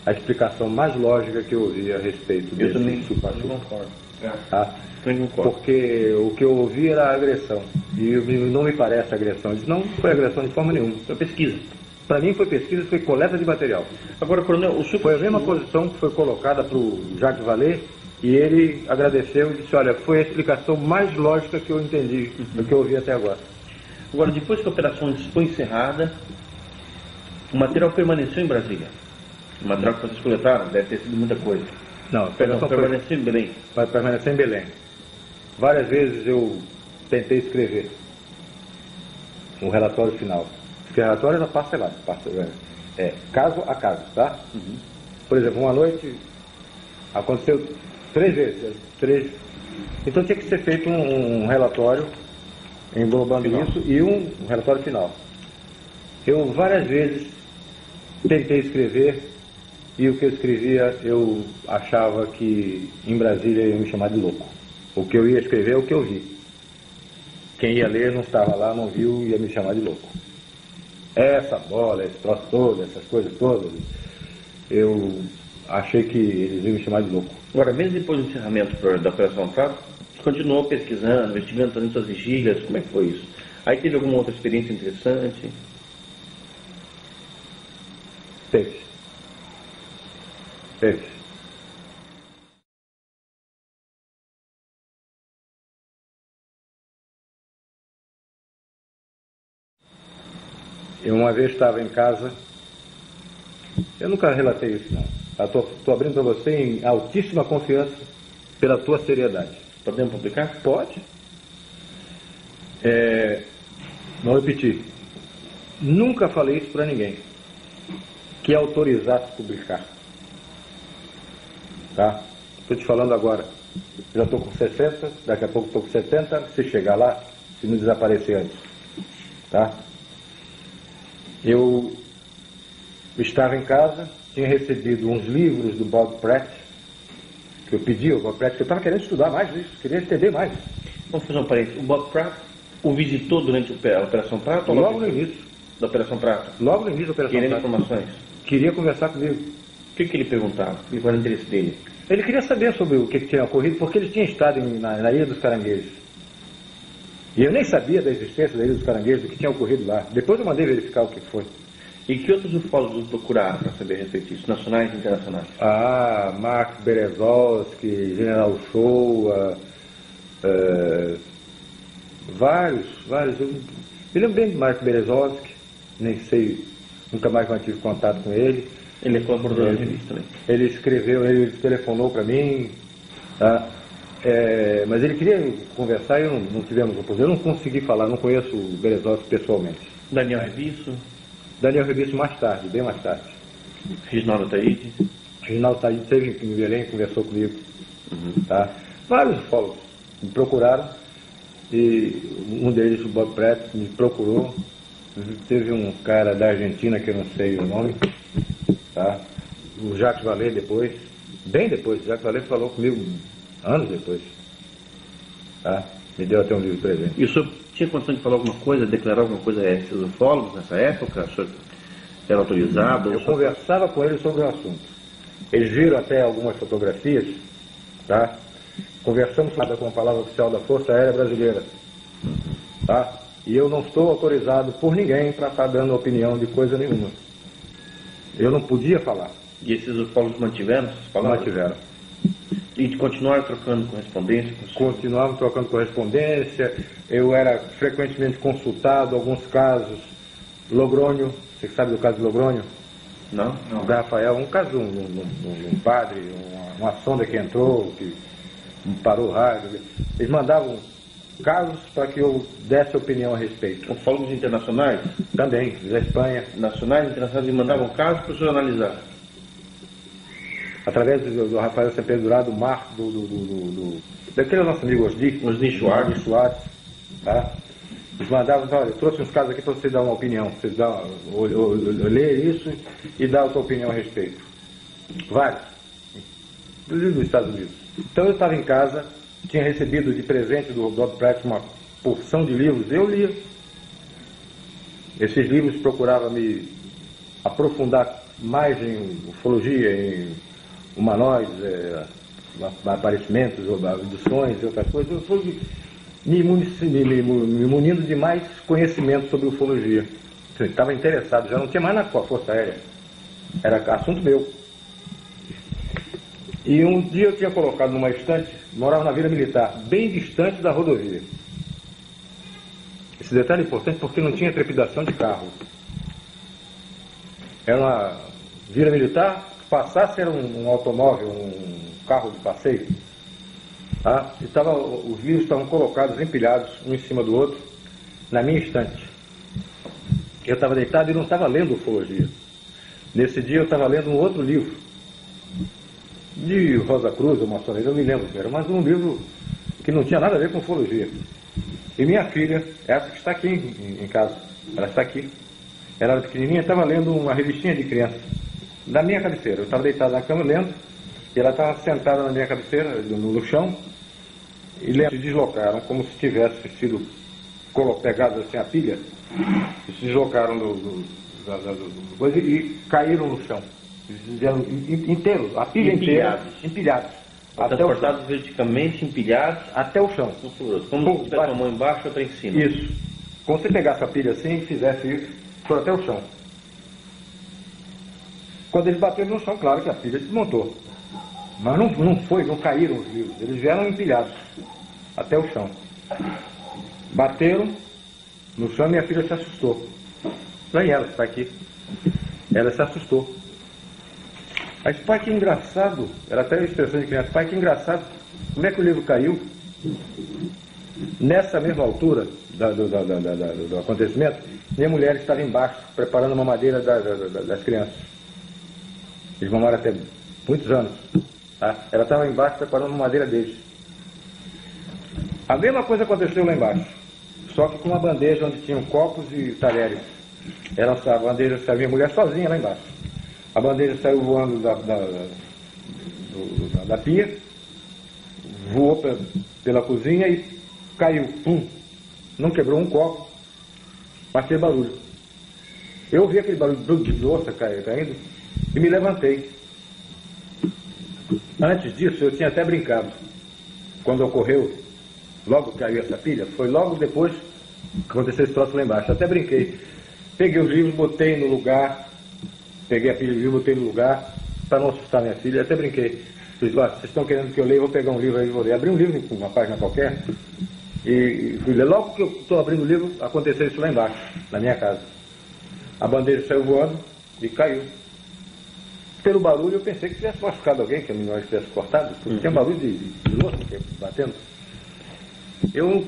explicação mais lógica que eu ouvi a respeito desse chupa-chupa. Eu concordo. Tá? Porque o que eu ouvi era agressão. E não me parece agressão. Eu disse: não foi agressão de forma nenhuma. Foi pesquisa. Para mim foi pesquisa, foi coleta de material. Agora, coronel, o senhor... Foi a mesma posição que foi colocada para o Jacques Vallée, e ele agradeceu e disse: olha, foi a explicação mais lógica que eu entendi do que eu ouvi até agora. Agora, depois que a operação foi encerrada, o material permaneceu em Brasília. O material que vocês coletaram deve ter sido muita coisa. Não, a operação permaneceu em Belém. Vai permanecer em Belém. Várias vezes eu tentei escrever um relatório final. Porque o relatório era parcelado, caso a caso, tá? Uhum. Por exemplo, uma noite aconteceu 3 vezes. Então tinha que ser feito um relatório englobando final. Isso e um relatório final. Eu várias vezes tentei escrever, e o que eu escrevia eu achava que em Brasília iam me chamar de louco. O que eu ia escrever é o que eu vi. Quem ia ler não estava lá, não viu, ia me chamar de louco. Essa bola, esse troço todo, essas coisas todas, eu achei que eles iam me chamar de louco. Agora, mesmo depois do encerramento da Operação Prato, você continuou pesquisando, investigando, fazendo suas vigílias, como é que foi isso? Aí teve alguma outra experiência interessante? Teve. Eu uma vez estava em casa, eu nunca relatei isso não, estou abrindo para você em altíssima confiança pela tua seriedade. Podemos publicar? Pode. Não repetir, nunca falei isso para ninguém que autorizasse publicar, tá? Estou te falando agora, já estou com 60, daqui a pouco estou com 70, se chegar lá, se não desaparecer antes, tá? Eu estava em casa, tinha recebido uns livros do Bob Pratt, que eu pedi ao Bob Pratt, que eu estava querendo estudar mais isso, queria entender mais. Vamos fazer um parênteses. O Bob Pratt o visitou durante a Operação Prato? Logo no início. Da Operação Prato? Logo no início da Operação Prato. Querendo informações? Queria conversar comigo. O que ele perguntava? Qual era o interesse dele? Ele queria saber sobre o que tinha ocorrido, porque ele tinha estado na Ilha dos Caranguejos. E eu nem sabia da existência da Ilha dos Caranguejos, do que tinha ocorrido lá. Depois eu mandei verificar o que foi. E que outros ufólogos procuraram para saber a respeito disso, nacionais e internacionais? Mark Berezovsky, General Shoa, vários. Eu lembro bem de Mark Berezovsky, nem sei, nunca mais mantive contato com ele. Ele é colaborador da revista também. Ele escreveu, ele telefonou para mim, tá? Mas ele queria conversar e não tivemos oportunidade. Eu não consegui falar, não conheço o Berezovsky pessoalmente. Daniel Rebisso? Daniel Rebisso mais tarde, bem mais tarde. Reginaldo Ataíde? Reginaldo Ataíde esteve em Belém, conversou comigo. Uhum. Tá? Vários ufólogos me procuraram, e um deles, o Bob Pratt, me procurou. Teve um cara da Argentina, que eu não sei o nome, tá? O Jacques Vallée depois, bem depois, o Jacques Vallée falou comigo anos depois, tá? Me deu até um livro de presente. E o senhor tinha condição de falar alguma coisa, declarar alguma coisa a esses ufólogos nessa época? O senhor era autorizado? Eu conversava com eles sobre o assunto. Eles viram até algumas fotografias, tá? Conversamos com a palavra oficial da Força Aérea Brasileira, tá? E eu não estou autorizado por ninguém para estar dando opinião de coisa nenhuma. Eu não podia falar. E esses ufólogos mantiveram essas palavras? Mantiveram. E continuaram trocando correspondência com o senhor? Continuavam trocando correspondência. Eu era frequentemente consultado, alguns casos. Logrônio, você sabe do caso de Logrônio? Não? Não. Da Rafael, um caso de um padre, uma sonda que entrou, que parou o rádio. Eles mandavam casos para que eu desse opinião a respeito. Ufólogos internacionais? Também, da Espanha. Nacionais e internacionais, e mandavam casos para o senhor analisar? Através do Rafael Sepedurá, do Marco, daquele nosso amigo Osni Schwartz, tá? Eles mandavam, olha, eu trouxe uns casos aqui para você dar uma opinião, você ler isso e dar a sua opinião a respeito. Vários, inclusive dos Estados Unidos. Então eu estava em casa, tinha recebido de presente do Bob Pratt uma porção de livros, eu lia. Esses livros procurava me aprofundar mais em ufologia, em humanoides, aparecimentos, abduções e outras coisas. Eu fui me munindo de mais conhecimento sobre ufologia. Eu estava interessado, já não tinha mais na Força Aérea. Era assunto meu. E um dia eu tinha colocado numa estante, morava na Vila Militar, bem distante da rodovia. Esse detalhe é importante porque não tinha trepidação de carro. Era uma Vila Militar, passasse era um automóvel, um carro de passeio. Tá? E os livros estavam colocados, empilhados, um em cima do outro, na minha estante. Eu estava deitado e não estava lendo ufologia. Nesse dia eu estava lendo um outro livro, de Rosa Cruz ou maçonaria, eu não me lembro, mas um livro que não tinha nada a ver com ufologia. E minha filha, essa que está aqui em casa, ela está aqui, ela era pequenininha, estava lendo uma revistinha de criança, na minha cabeceira. Eu estava deitado na cama lendo, e ela estava sentada na minha cabeceira, no chão, e se deslocaram como se tivesse sido pegados assim a pilha, e se deslocaram coisa e caíram no chão. Inteiros, a pilha inteira, empilhados. Transportados verticalmente, empilhados até o chão. Como se tivesse uma mão embaixo e outra em cima. Isso. Como você pegasse a pilha assim e fizesse isso, foi até o chão. Quando eles bateram no chão, claro que a pilha desmontou. Mas não caíram os livros, eles vieram empilhados até o chão. Bateram no chão e minha filha se assustou. Lá ela está aqui. Ela se assustou. Mas, pai, que engraçado. Era até a expressão de criança. Pai, que engraçado. Como é que o livro caiu? Nessa mesma altura do acontecimento, minha mulher estava embaixo, preparando a mamadeira das crianças. Eles mamaram até muitos anos. Tá? Ela estava embaixo, preparando a mamadeira deles. A mesma coisa aconteceu lá embaixo. Só que com uma bandeja onde tinham copos e talheres. A bandeja saiu, minha mulher sozinha lá embaixo. A bandeja saiu voando da pia, voou pela cozinha e caiu. Pum! Não quebrou um copo, mas fez barulho. Eu ouvi aquele barulho de louça caindo e me levantei. Antes disso, eu tinha até brincado. Quando ocorreu, logo caiu essa pilha, foi logo depois que aconteceu esse troço lá embaixo. Eu até brinquei. Peguei os livros, botei no lugar. Peguei a pilha de livro, botei no lugar, para não assustar minha filha, até brinquei. Disse, vocês estão querendo que eu leia, eu vou pegar um livro aí, vou ler. Abri um livro com uma página qualquer, e fui ler. Logo que eu estou abrindo o livro, aconteceu isso lá embaixo, na minha casa. A bandeja saiu voando e caiu. Pelo barulho, eu pensei que tivesse machucado alguém, que a minha tivesse cortado, porque tinha barulho de louça batendo. Eu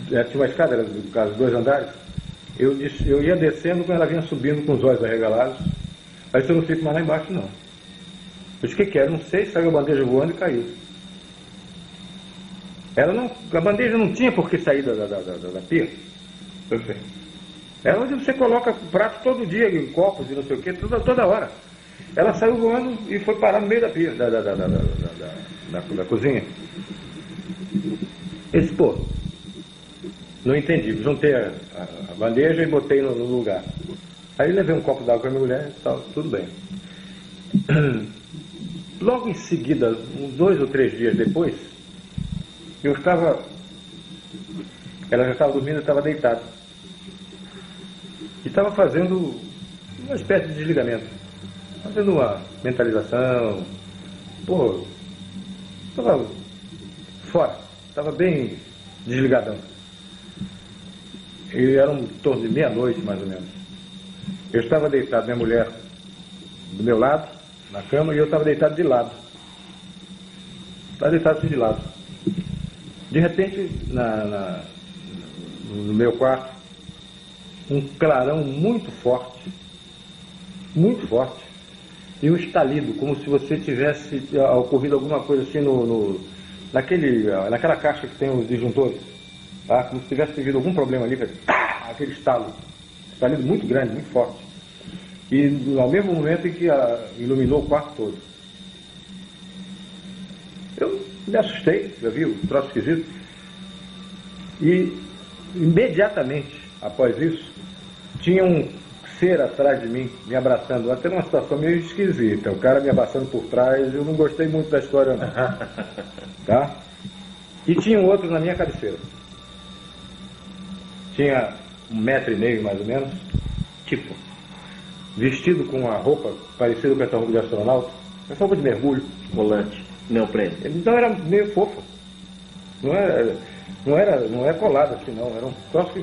tinha uma escada, era do caso, 2 andares, eu ia descendo quando ela vinha subindo com os olhos arregalados. Aí eu não fico mais lá embaixo, não. Eu disse, o que era? Não sei, saiu a bandeja voando e caiu. A bandeja não tinha por que sair da pia. Perfeito. É onde você coloca prato todo dia, em copos e não sei o que, toda hora. Ela saiu voando e foi parar no meio da pia, da cozinha. Esse, não entendi. Juntei a bandeja e botei no lugar. Aí levei um copo d'água com a minha mulher e tal, tudo bem. Logo em seguida, uns 2 ou 3 dias depois, ela já estava dormindo, eu estava deitado. E estava fazendo uma espécie de desligamento. Fazendo uma mentalização. Estava fora, estava bem desligadão. E era em torno de meia-noite, mais ou menos. Eu estava deitado, minha mulher do meu lado, na cama, e eu estava deitado de lado. Estava deitado assim de lado. De repente, no meu quarto, um clarão muito forte, e um estalido, como se você tivesse ocorrido alguma coisa assim naquela caixa que tem os disjuntores, tá? Como se tivesse tido algum problema ali, aquele estalido muito grande, muito forte. E ao mesmo momento em que iluminou o quarto todo. Eu me assustei, já vi o troço esquisito, e imediatamente após isso, tinha um ser atrás de mim, me abraçando, até numa situação meio esquisita, o cara me abraçando por trás, eu não gostei muito da história não. Tá? E tinha um outro na minha cabeceira. Tinha 1,5 metro mais ou menos, tipo, vestido com uma roupa parecida com essa roupa de astronauta, essa roupa de mergulho. Volante, neoprene. Então era meio fofo. Não é colado assim não, era um troço que,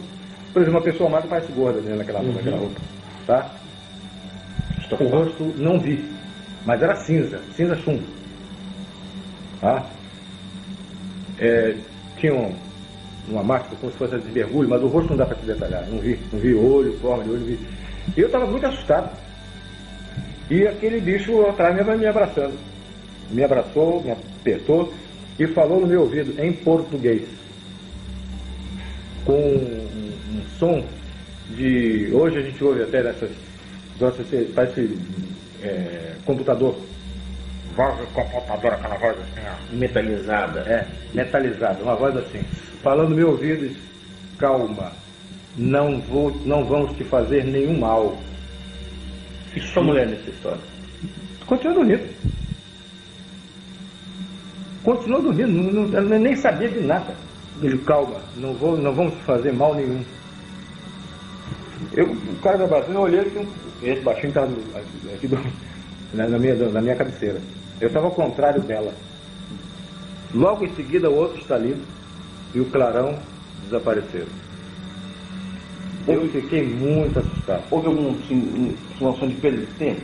por exemplo, uma pessoa amada parece gorda dentro daquela roupa. Tá? O rosto não vi, mas era cinza chumbo. Tá? Tinha uma máscara como se fosse de mergulho, mas o rosto não dá para se detalhar. Não vi olho, forma de olho, não vi. E eu estava muito assustado. E aquele bicho atrás me abraçando. Me abraçou, me apertou e falou no meu ouvido em português, com um som de... Hoje a gente ouve até nessas... Parece computador. Voz de computador, aquela voz assim, ó. Metalizada. Metalizada, uma voz assim. Falando no meu ouvido, calma, não vamos te fazer nenhum mal. E sua mulher nessa história? Continua dormindo. Ela nem sabia de nada. Ele, calma, não vamos te fazer mal nenhum. O cara me abraçou, eu olhei assim, esse baixinho estava aqui na minha cabeceira. Eu estava ao contrário dela. Logo em seguida, o outro estalido e o clarão desapareceram. Eu fiquei muito assustado. Houve alguma situação de perda de tempo?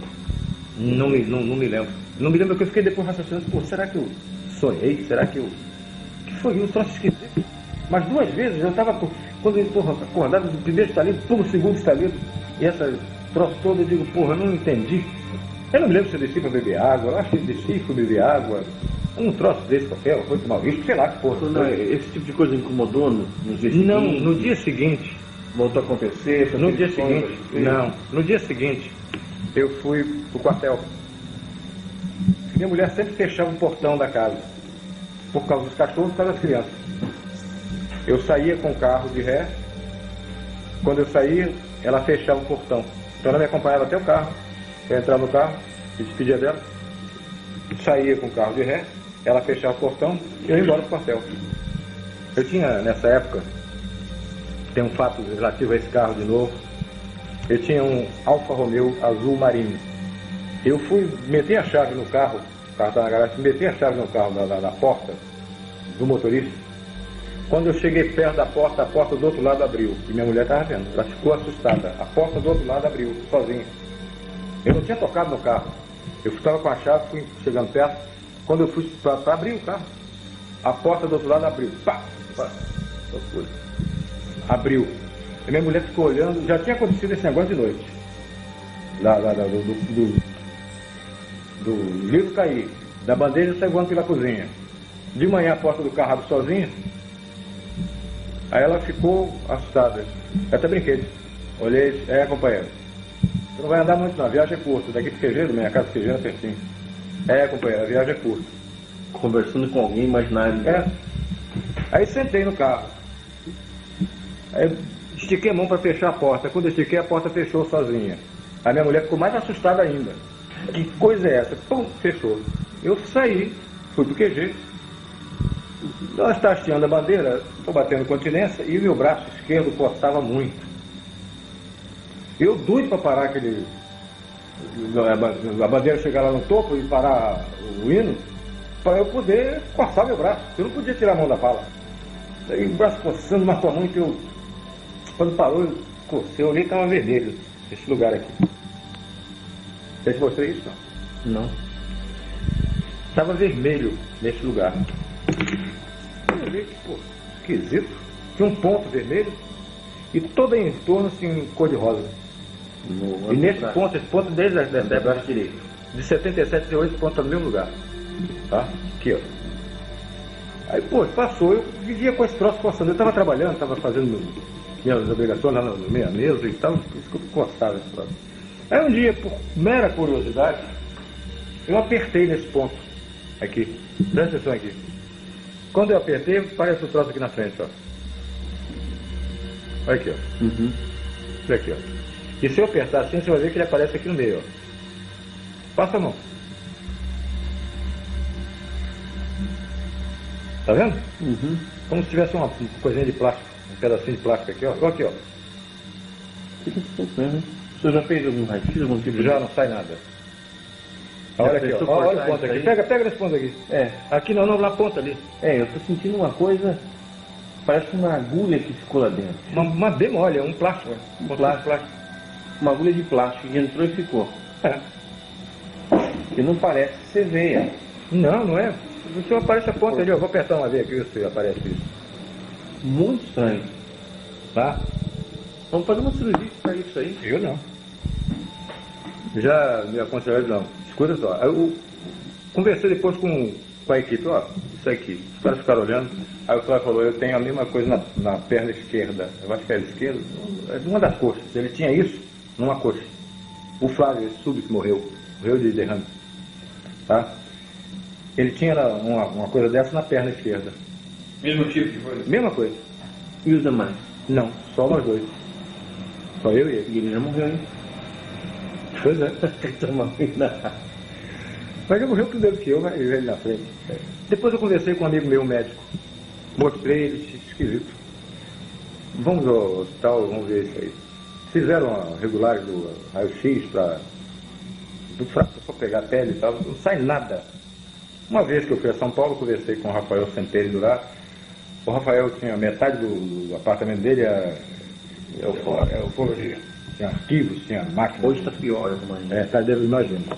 Não me lembro. Não me lembro porque eu fiquei depois raciocinando, pô, será que eu sonhei? Será que eu... que foi isso? Troço esquisito. Mas 2 vezes eu estava, quando eu estou acordado do primeiro estalido, o segundo estalido, e essa troço todo, eu digo, porra, eu não entendi. Eu não me lembro se eu desci para beber água, eu acho que eu desci, fui beber água, um troço desse qualquer, uma coisa mal visto, sei lá que porra. Esse tipo de coisa incomodou nos dias seguintes? Não, no dia seguinte. Voltou a acontecer? No dia seguinte, não. No dia seguinte, eu fui pro quartel. Minha mulher sempre fechava o portão da casa, por causa dos cachorros e por causa das crianças. Eu saía com o carro de ré, quando eu saía, ela fechava o portão. Então ela me acompanhava até o carro, eu entrava no carro, me despedia dela, saía com o carro de ré, ela fechava o portão e eu ia embora pro quartel. Eu tinha, nessa época, tem um fato relativo a esse carro de novo, eu tinha um Alfa Romeo azul marinho. Eu fui, meti a chave no carro, o carro estava na garagem, meti a chave no carro, na porta do motorista. Quando eu cheguei perto da porta, a porta do outro lado abriu. E minha mulher estava vendo, ela ficou assustada. A porta do outro lado abriu, sozinha. Eu não tinha tocado no carro. Eu estava com a chave, fui chegando perto. Quando eu fui para abrir o carro, a porta do outro lado abriu. Pá! Abriu. E minha mulher ficou olhando, já tinha acontecido esse negócio de noite. Do livro cair, da bandeja sair voando pela cozinha. De manhã a porta do carro abre sozinha. Aí ela ficou assustada. Eu até brinquei. Olhei, companheiro, você não vai andar muito não, a viagem é curta. Daqui pro Quejeiro, minha casa do Quejeiro é pertinho. Companheiro, a viagem é curta. Conversando com alguém imaginário. Aí sentei no carro. Aí estiquei a mão para fechar a porta. Quando eu estiquei, a porta fechou sozinha. A minha mulher ficou mais assustada ainda. Que coisa é essa? Pum, fechou. Eu saí, fui pro QG. Nós está hasteando a bandeira, estou batendo continência e o meu braço esquerdo coçava muito. Eu doido para parar a bandeira chegar lá no topo e parar o hino, para eu poder coçar meu braço. Eu não podia tirar a mão da pala. Aí o braço coçando, mas com a mão que eu... Quando parou, eu cocei, eu olhei e estava vermelho, esse lugar aqui. Você te mostrei isso, não? Estava vermelho nesse lugar. olhei, pô, esquisito. Tinha um ponto vermelho e todo em torno assim, cor de rosa. E nesse ponto, esse ponto desde a braço direito, de 77 a 8 pontos no mesmo lugar. Tá? Aqui, ó. Aí, pô, passou, eu vivia com esse troço coçando. Eu estava trabalhando, estava fazendo minhas obrigações lá na minha mesa e tal, por isso que eu coçava esse troço. Aí um dia, por mera curiosidade, eu apertei nesse ponto. Aqui, presta atenção aqui. Quando eu apertei, parece o troço aqui na frente, ó. Olha aqui, ó. Olha aqui, ó. E se eu apertar assim, você vai ver que ele aparece aqui no meio, ó. Passa a mão. Tá vendo? Como se tivesse uma coisinha de plástico, um pedacinho de plástico aqui, ó. Olha aqui, ó. O senhor já fez algum raio-x, algum tipo de... Já não sai nada. Olha aqui, ó. Olha o ponto aqui. Pega nesse ponto aqui. Aqui não, na ponta ali. Eu tô sentindo uma coisa, parece uma agulha que ficou lá dentro. Uma bem mole, um plástico. Plástico. Uma agulha de plástico que entrou e ficou. E não parece ser veia. Não é. O senhor aparece a ponta ali, eu vou apertar uma vez aqui, ver se aparece isso. Muito estranho. Tá? Vamos fazer uma cirurgia para isso aí? Eu não. Já me aconselharam, não. Escuta só. Eu conversei depois com a equipe, ó, isso aqui. Os caras ficaram olhando. Aí o cara falou, eu tenho a mesma coisa na perna esquerda. Eu acho que era esquerda. Uma das coxas. Ele tinha isso numa coxa. O Flávio, esse sub que morreu de derrame. Tá? Ele tinha uma coisa dessa na perna esquerda. Mesmo tipo de coisa? Mesma coisa. E os demais? Não, só nós dois. Só eu e ele. E ele já morreu, hein? Pois é. Mas ele morreu primeiro que eu, mas ele na frente. Depois eu conversei com um amigo meu, médico. Mostrei ele, disse, esquisito. Vamos ao hospital, vamos ver isso aí. Fizeram a regulagem do raio-x para pegar a pele e tal. Não sai nada. Uma vez que eu fui a São Paulo, conversei com o Rafael Semperi do lado. O Rafael tinha metade do apartamento dele, é ufologia. Tinha arquivos, tinha máquina. Hoje está pior, eu imagino. Tá, deve imaginar.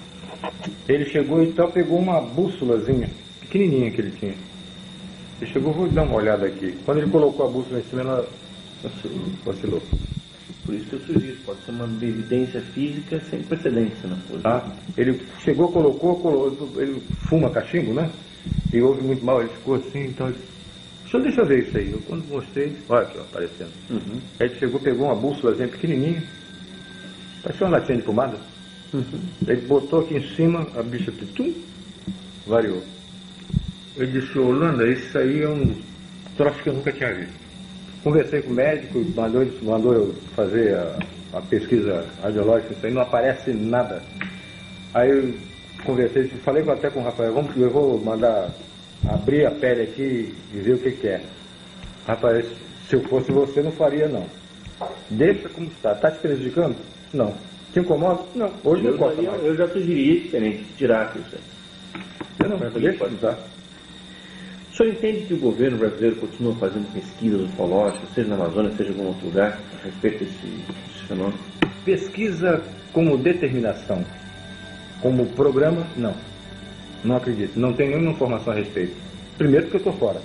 Ele chegou e então pegou uma bússolazinha, pequenininha que ele tinha. Ele chegou, vou dar uma olhada aqui. Quando ele colocou a bússola em cima, ela vacilou. Por isso que eu sugiro, pode ser uma evidência física sem precedência na coisa. Tá? Ele chegou, colocou, ele fuma cachimbo, né? E ouve muito mal, ele ficou assim, então ele... Deixa eu ver isso aí. Eu quando mostrei, olha aqui, ó, aparecendo. Aí ele chegou, pegou uma bússolazinha pequenininha, parecia uma latinha de pomada. Ele botou aqui em cima, a bicha variou. Ele disse, Holanda, isso aí é um troço que eu nunca tinha visto. Conversei com o médico, mandou eu fazer a pesquisa radiológica, isso aí não aparece nada. Aí eu conversei, falei até com o Rafael, eu vou mandar abrir a pele aqui e ver o que é. Rafael, se eu fosse você, não faria não. Deixa como está. Está te prejudicando? Não. Te incomoda? Não. Hoje não incomoda mais. Eu já sugeri diferente, tirar isso aí. Eu não, deixa usar. O senhor entende que o governo brasileiro continua fazendo pesquisas ufológicas, seja na Amazônia, seja em algum outro lugar, a respeito desse fenômeno? Pesquisa como determinação, como programa, não. Não acredito. Não tenho nenhuma informação a respeito. Primeiro porque eu estou fora.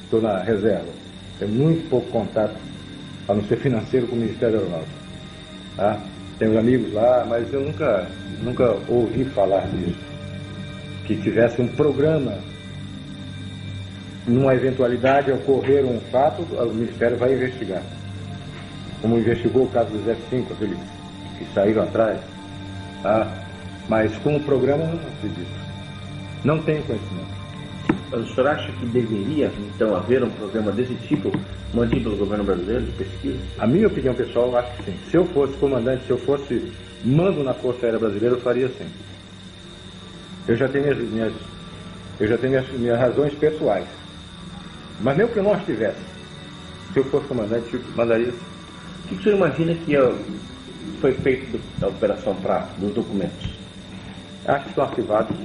Estou na reserva. Tenho muito pouco contato, a não ser financeiro, com o Ministério Aeronáutico. Tá? Tenho amigos lá, mas eu nunca ouvi falar disso. Que tivesse um programa, numa eventualidade, ocorrer um fato, o Ministério vai investigar. Como investigou o caso dos F-5, aqueles que saíram atrás. Tá? Mas com o programa, eu não acredito. Não tenho conhecimento. Mas o senhor acha que deveria, então, haver um programa desse tipo mantido pelo governo brasileiro de pesquisa? A minha opinião pessoal, eu acho que sim. Se eu fosse comandante, se eu fosse mando na Força Aérea Brasileira, eu faria sim. Eu já tenho minhas razões pessoais. Mas mesmo que eu não as tivesse, se eu fosse comandante, eu mandaria sim. O que o senhor imagina que foi feito da Operação Prato, dos documentos? Acho que estão arquivados,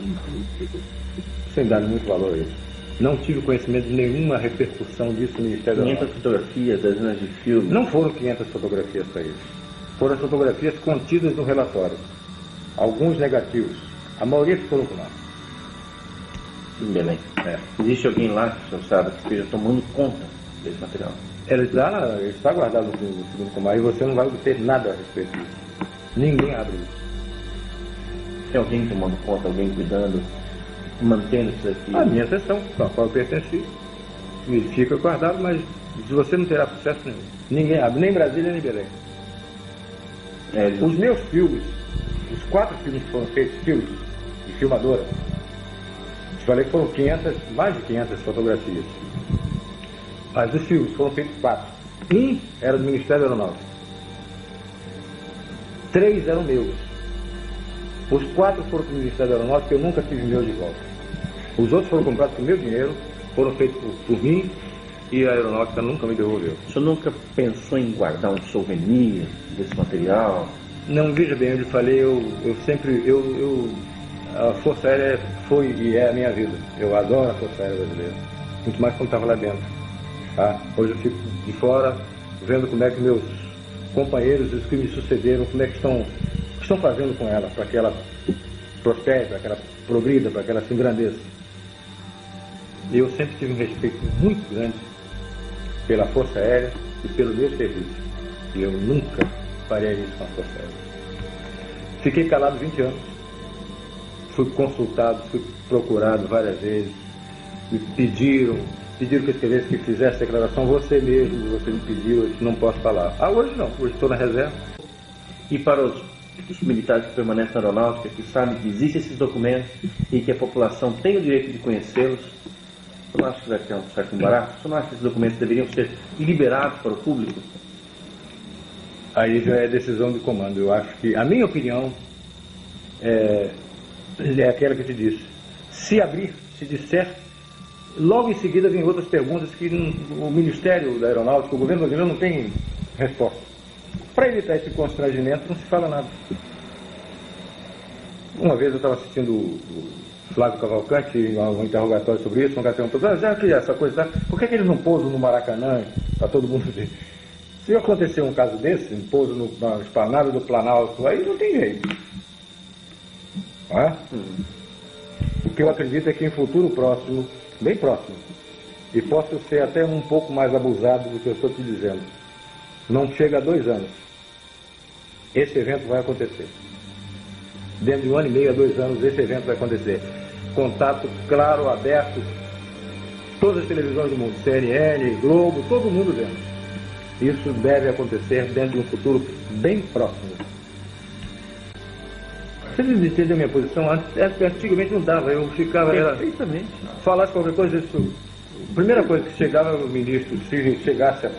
sem dar muito valor a isso. Não tive conhecimento de nenhuma repercussão disso no Ministério da 500 fotografias, dezenas de filmes. Não foram 500 fotografias para isso. Foram as fotografias contidas no relatório. Alguns negativos. A maioria ficou no mar. Em Belém. É. Existe alguém lá, que o senhor sabe, que esteja tomando conta desse material? Ele está guardado no segundo comando e você não vai obter nada a respeito disso. Ninguém abre isso. Tem alguém tomando conta, alguém cuidando, mantendo isso aqui? A minha seção, a qual eu pertenci, e fica guardado, mas você não terá sucesso nenhum. Ninguém abre, nem Brasília, nem Belém. Os meus filmes, os 4 filmes que foram feitos, filmes de filmadora, te falei que foram mais de 500 fotografias. Mas os filmes foram feitos 4. Um era do Ministério da Aeronáutica. 3 eram meus. Os 4 foram do Ministério da Aeronáutica, eu nunca tive meu de volta. Os outros foram comprados com meu dinheiro, foram feitos por mim e a aeronáutica nunca me devolveu. O senhor nunca pensou em guardar um souvenir desse material? Não, veja bem, eu lhe falei, a Força Aérea foi e é a minha vida. Eu adoro a Força Aérea Brasileira. Muito mais quando estava lá dentro. Tá? Hoje eu fico de fora, vendo como é que meus companheiros, os que me sucederam, como é que estão fazendo com ela, para que ela prospere, para que ela progrida, para que ela se engrandeça. Eu sempre tive um respeito muito grande pela Força Aérea e pelo meu serviço. E eu nunca faria isso com a Força Aérea. Fiquei calado 20 anos. Fui consultado, fui procurado várias vezes. Me pediram que eu escrevesse, que fizesse declaração. Você me pediu, eu disse, não posso falar. Hoje não, hoje estou na reserva. E para os militares que permanecem na aeronáutica, que sabem que existem esses documentos e que a população tem o direito de conhecê-los, você não acha que vai ter um certo embaraço? Você não acha que esses documentos deveriam ser liberados para o público? Aí já é decisão de comando. Eu acho que, a minha opinião, é aquela que eu te disse. Se abrir, se disser, logo em seguida vem outras perguntas que o Ministério da Aeronáutica, o governo brasileiro não tem resposta. Para evitar esse constrangimento, não se fala nada. Uma vez eu estava assistindo o Flávio Cavalcante, um interrogatório sobre isso, um cara perguntou, já que essa coisa, por que eles não pousam no Maracanã, para todo mundo ver? Se acontecer um caso desse, um pouso na esplanada do Planalto, aí não tem jeito. O que eu acredito é que em futuro próximo, bem próximo, e posso ser até um pouco mais abusado do que eu estou te dizendo, não chega a 2 anos, esse evento vai acontecer. Dentro de 1 ano e meio a 2 anos, esse evento vai acontecer. Contato claro, aberto, todas as televisões do mundo, CNN, Globo, todo mundo dentro. Isso deve acontecer dentro de um futuro bem próximo. Vocês entendem a minha posição? Antigamente não dava, eu ficava... Perfeitamente. Falasse qualquer coisa, isso... A primeira coisa que chegava o ministro, se chegasse a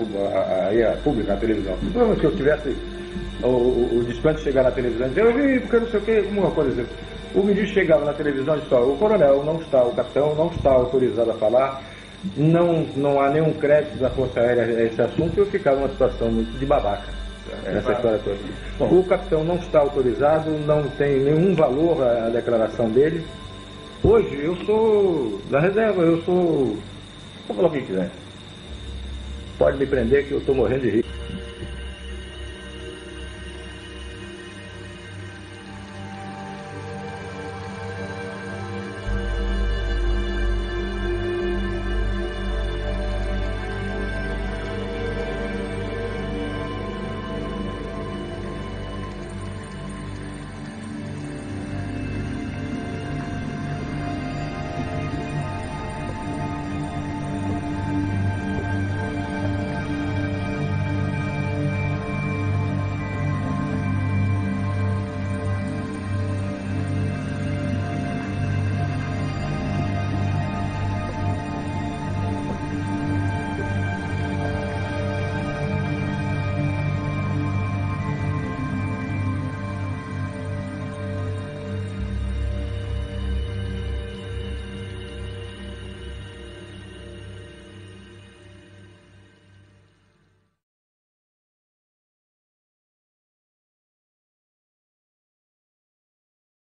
pública, a televisão, se eu tivesse o desplante chegar na televisão, eu vi porque não sei o que, alguma coisa assim. O ministro chegava na televisão e disse, o coronel não está, o capitão não está autorizado a falar, não há nenhum crédito da Força Aérea a esse assunto, e eu ficava numa situação muito de babaca nessa história toda. Bom, o capitão não está autorizado, não tem nenhum valor a declaração dele. Hoje eu sou da reserva, vou falar o que quiser. Pode me prender que eu estou morrendo de rir.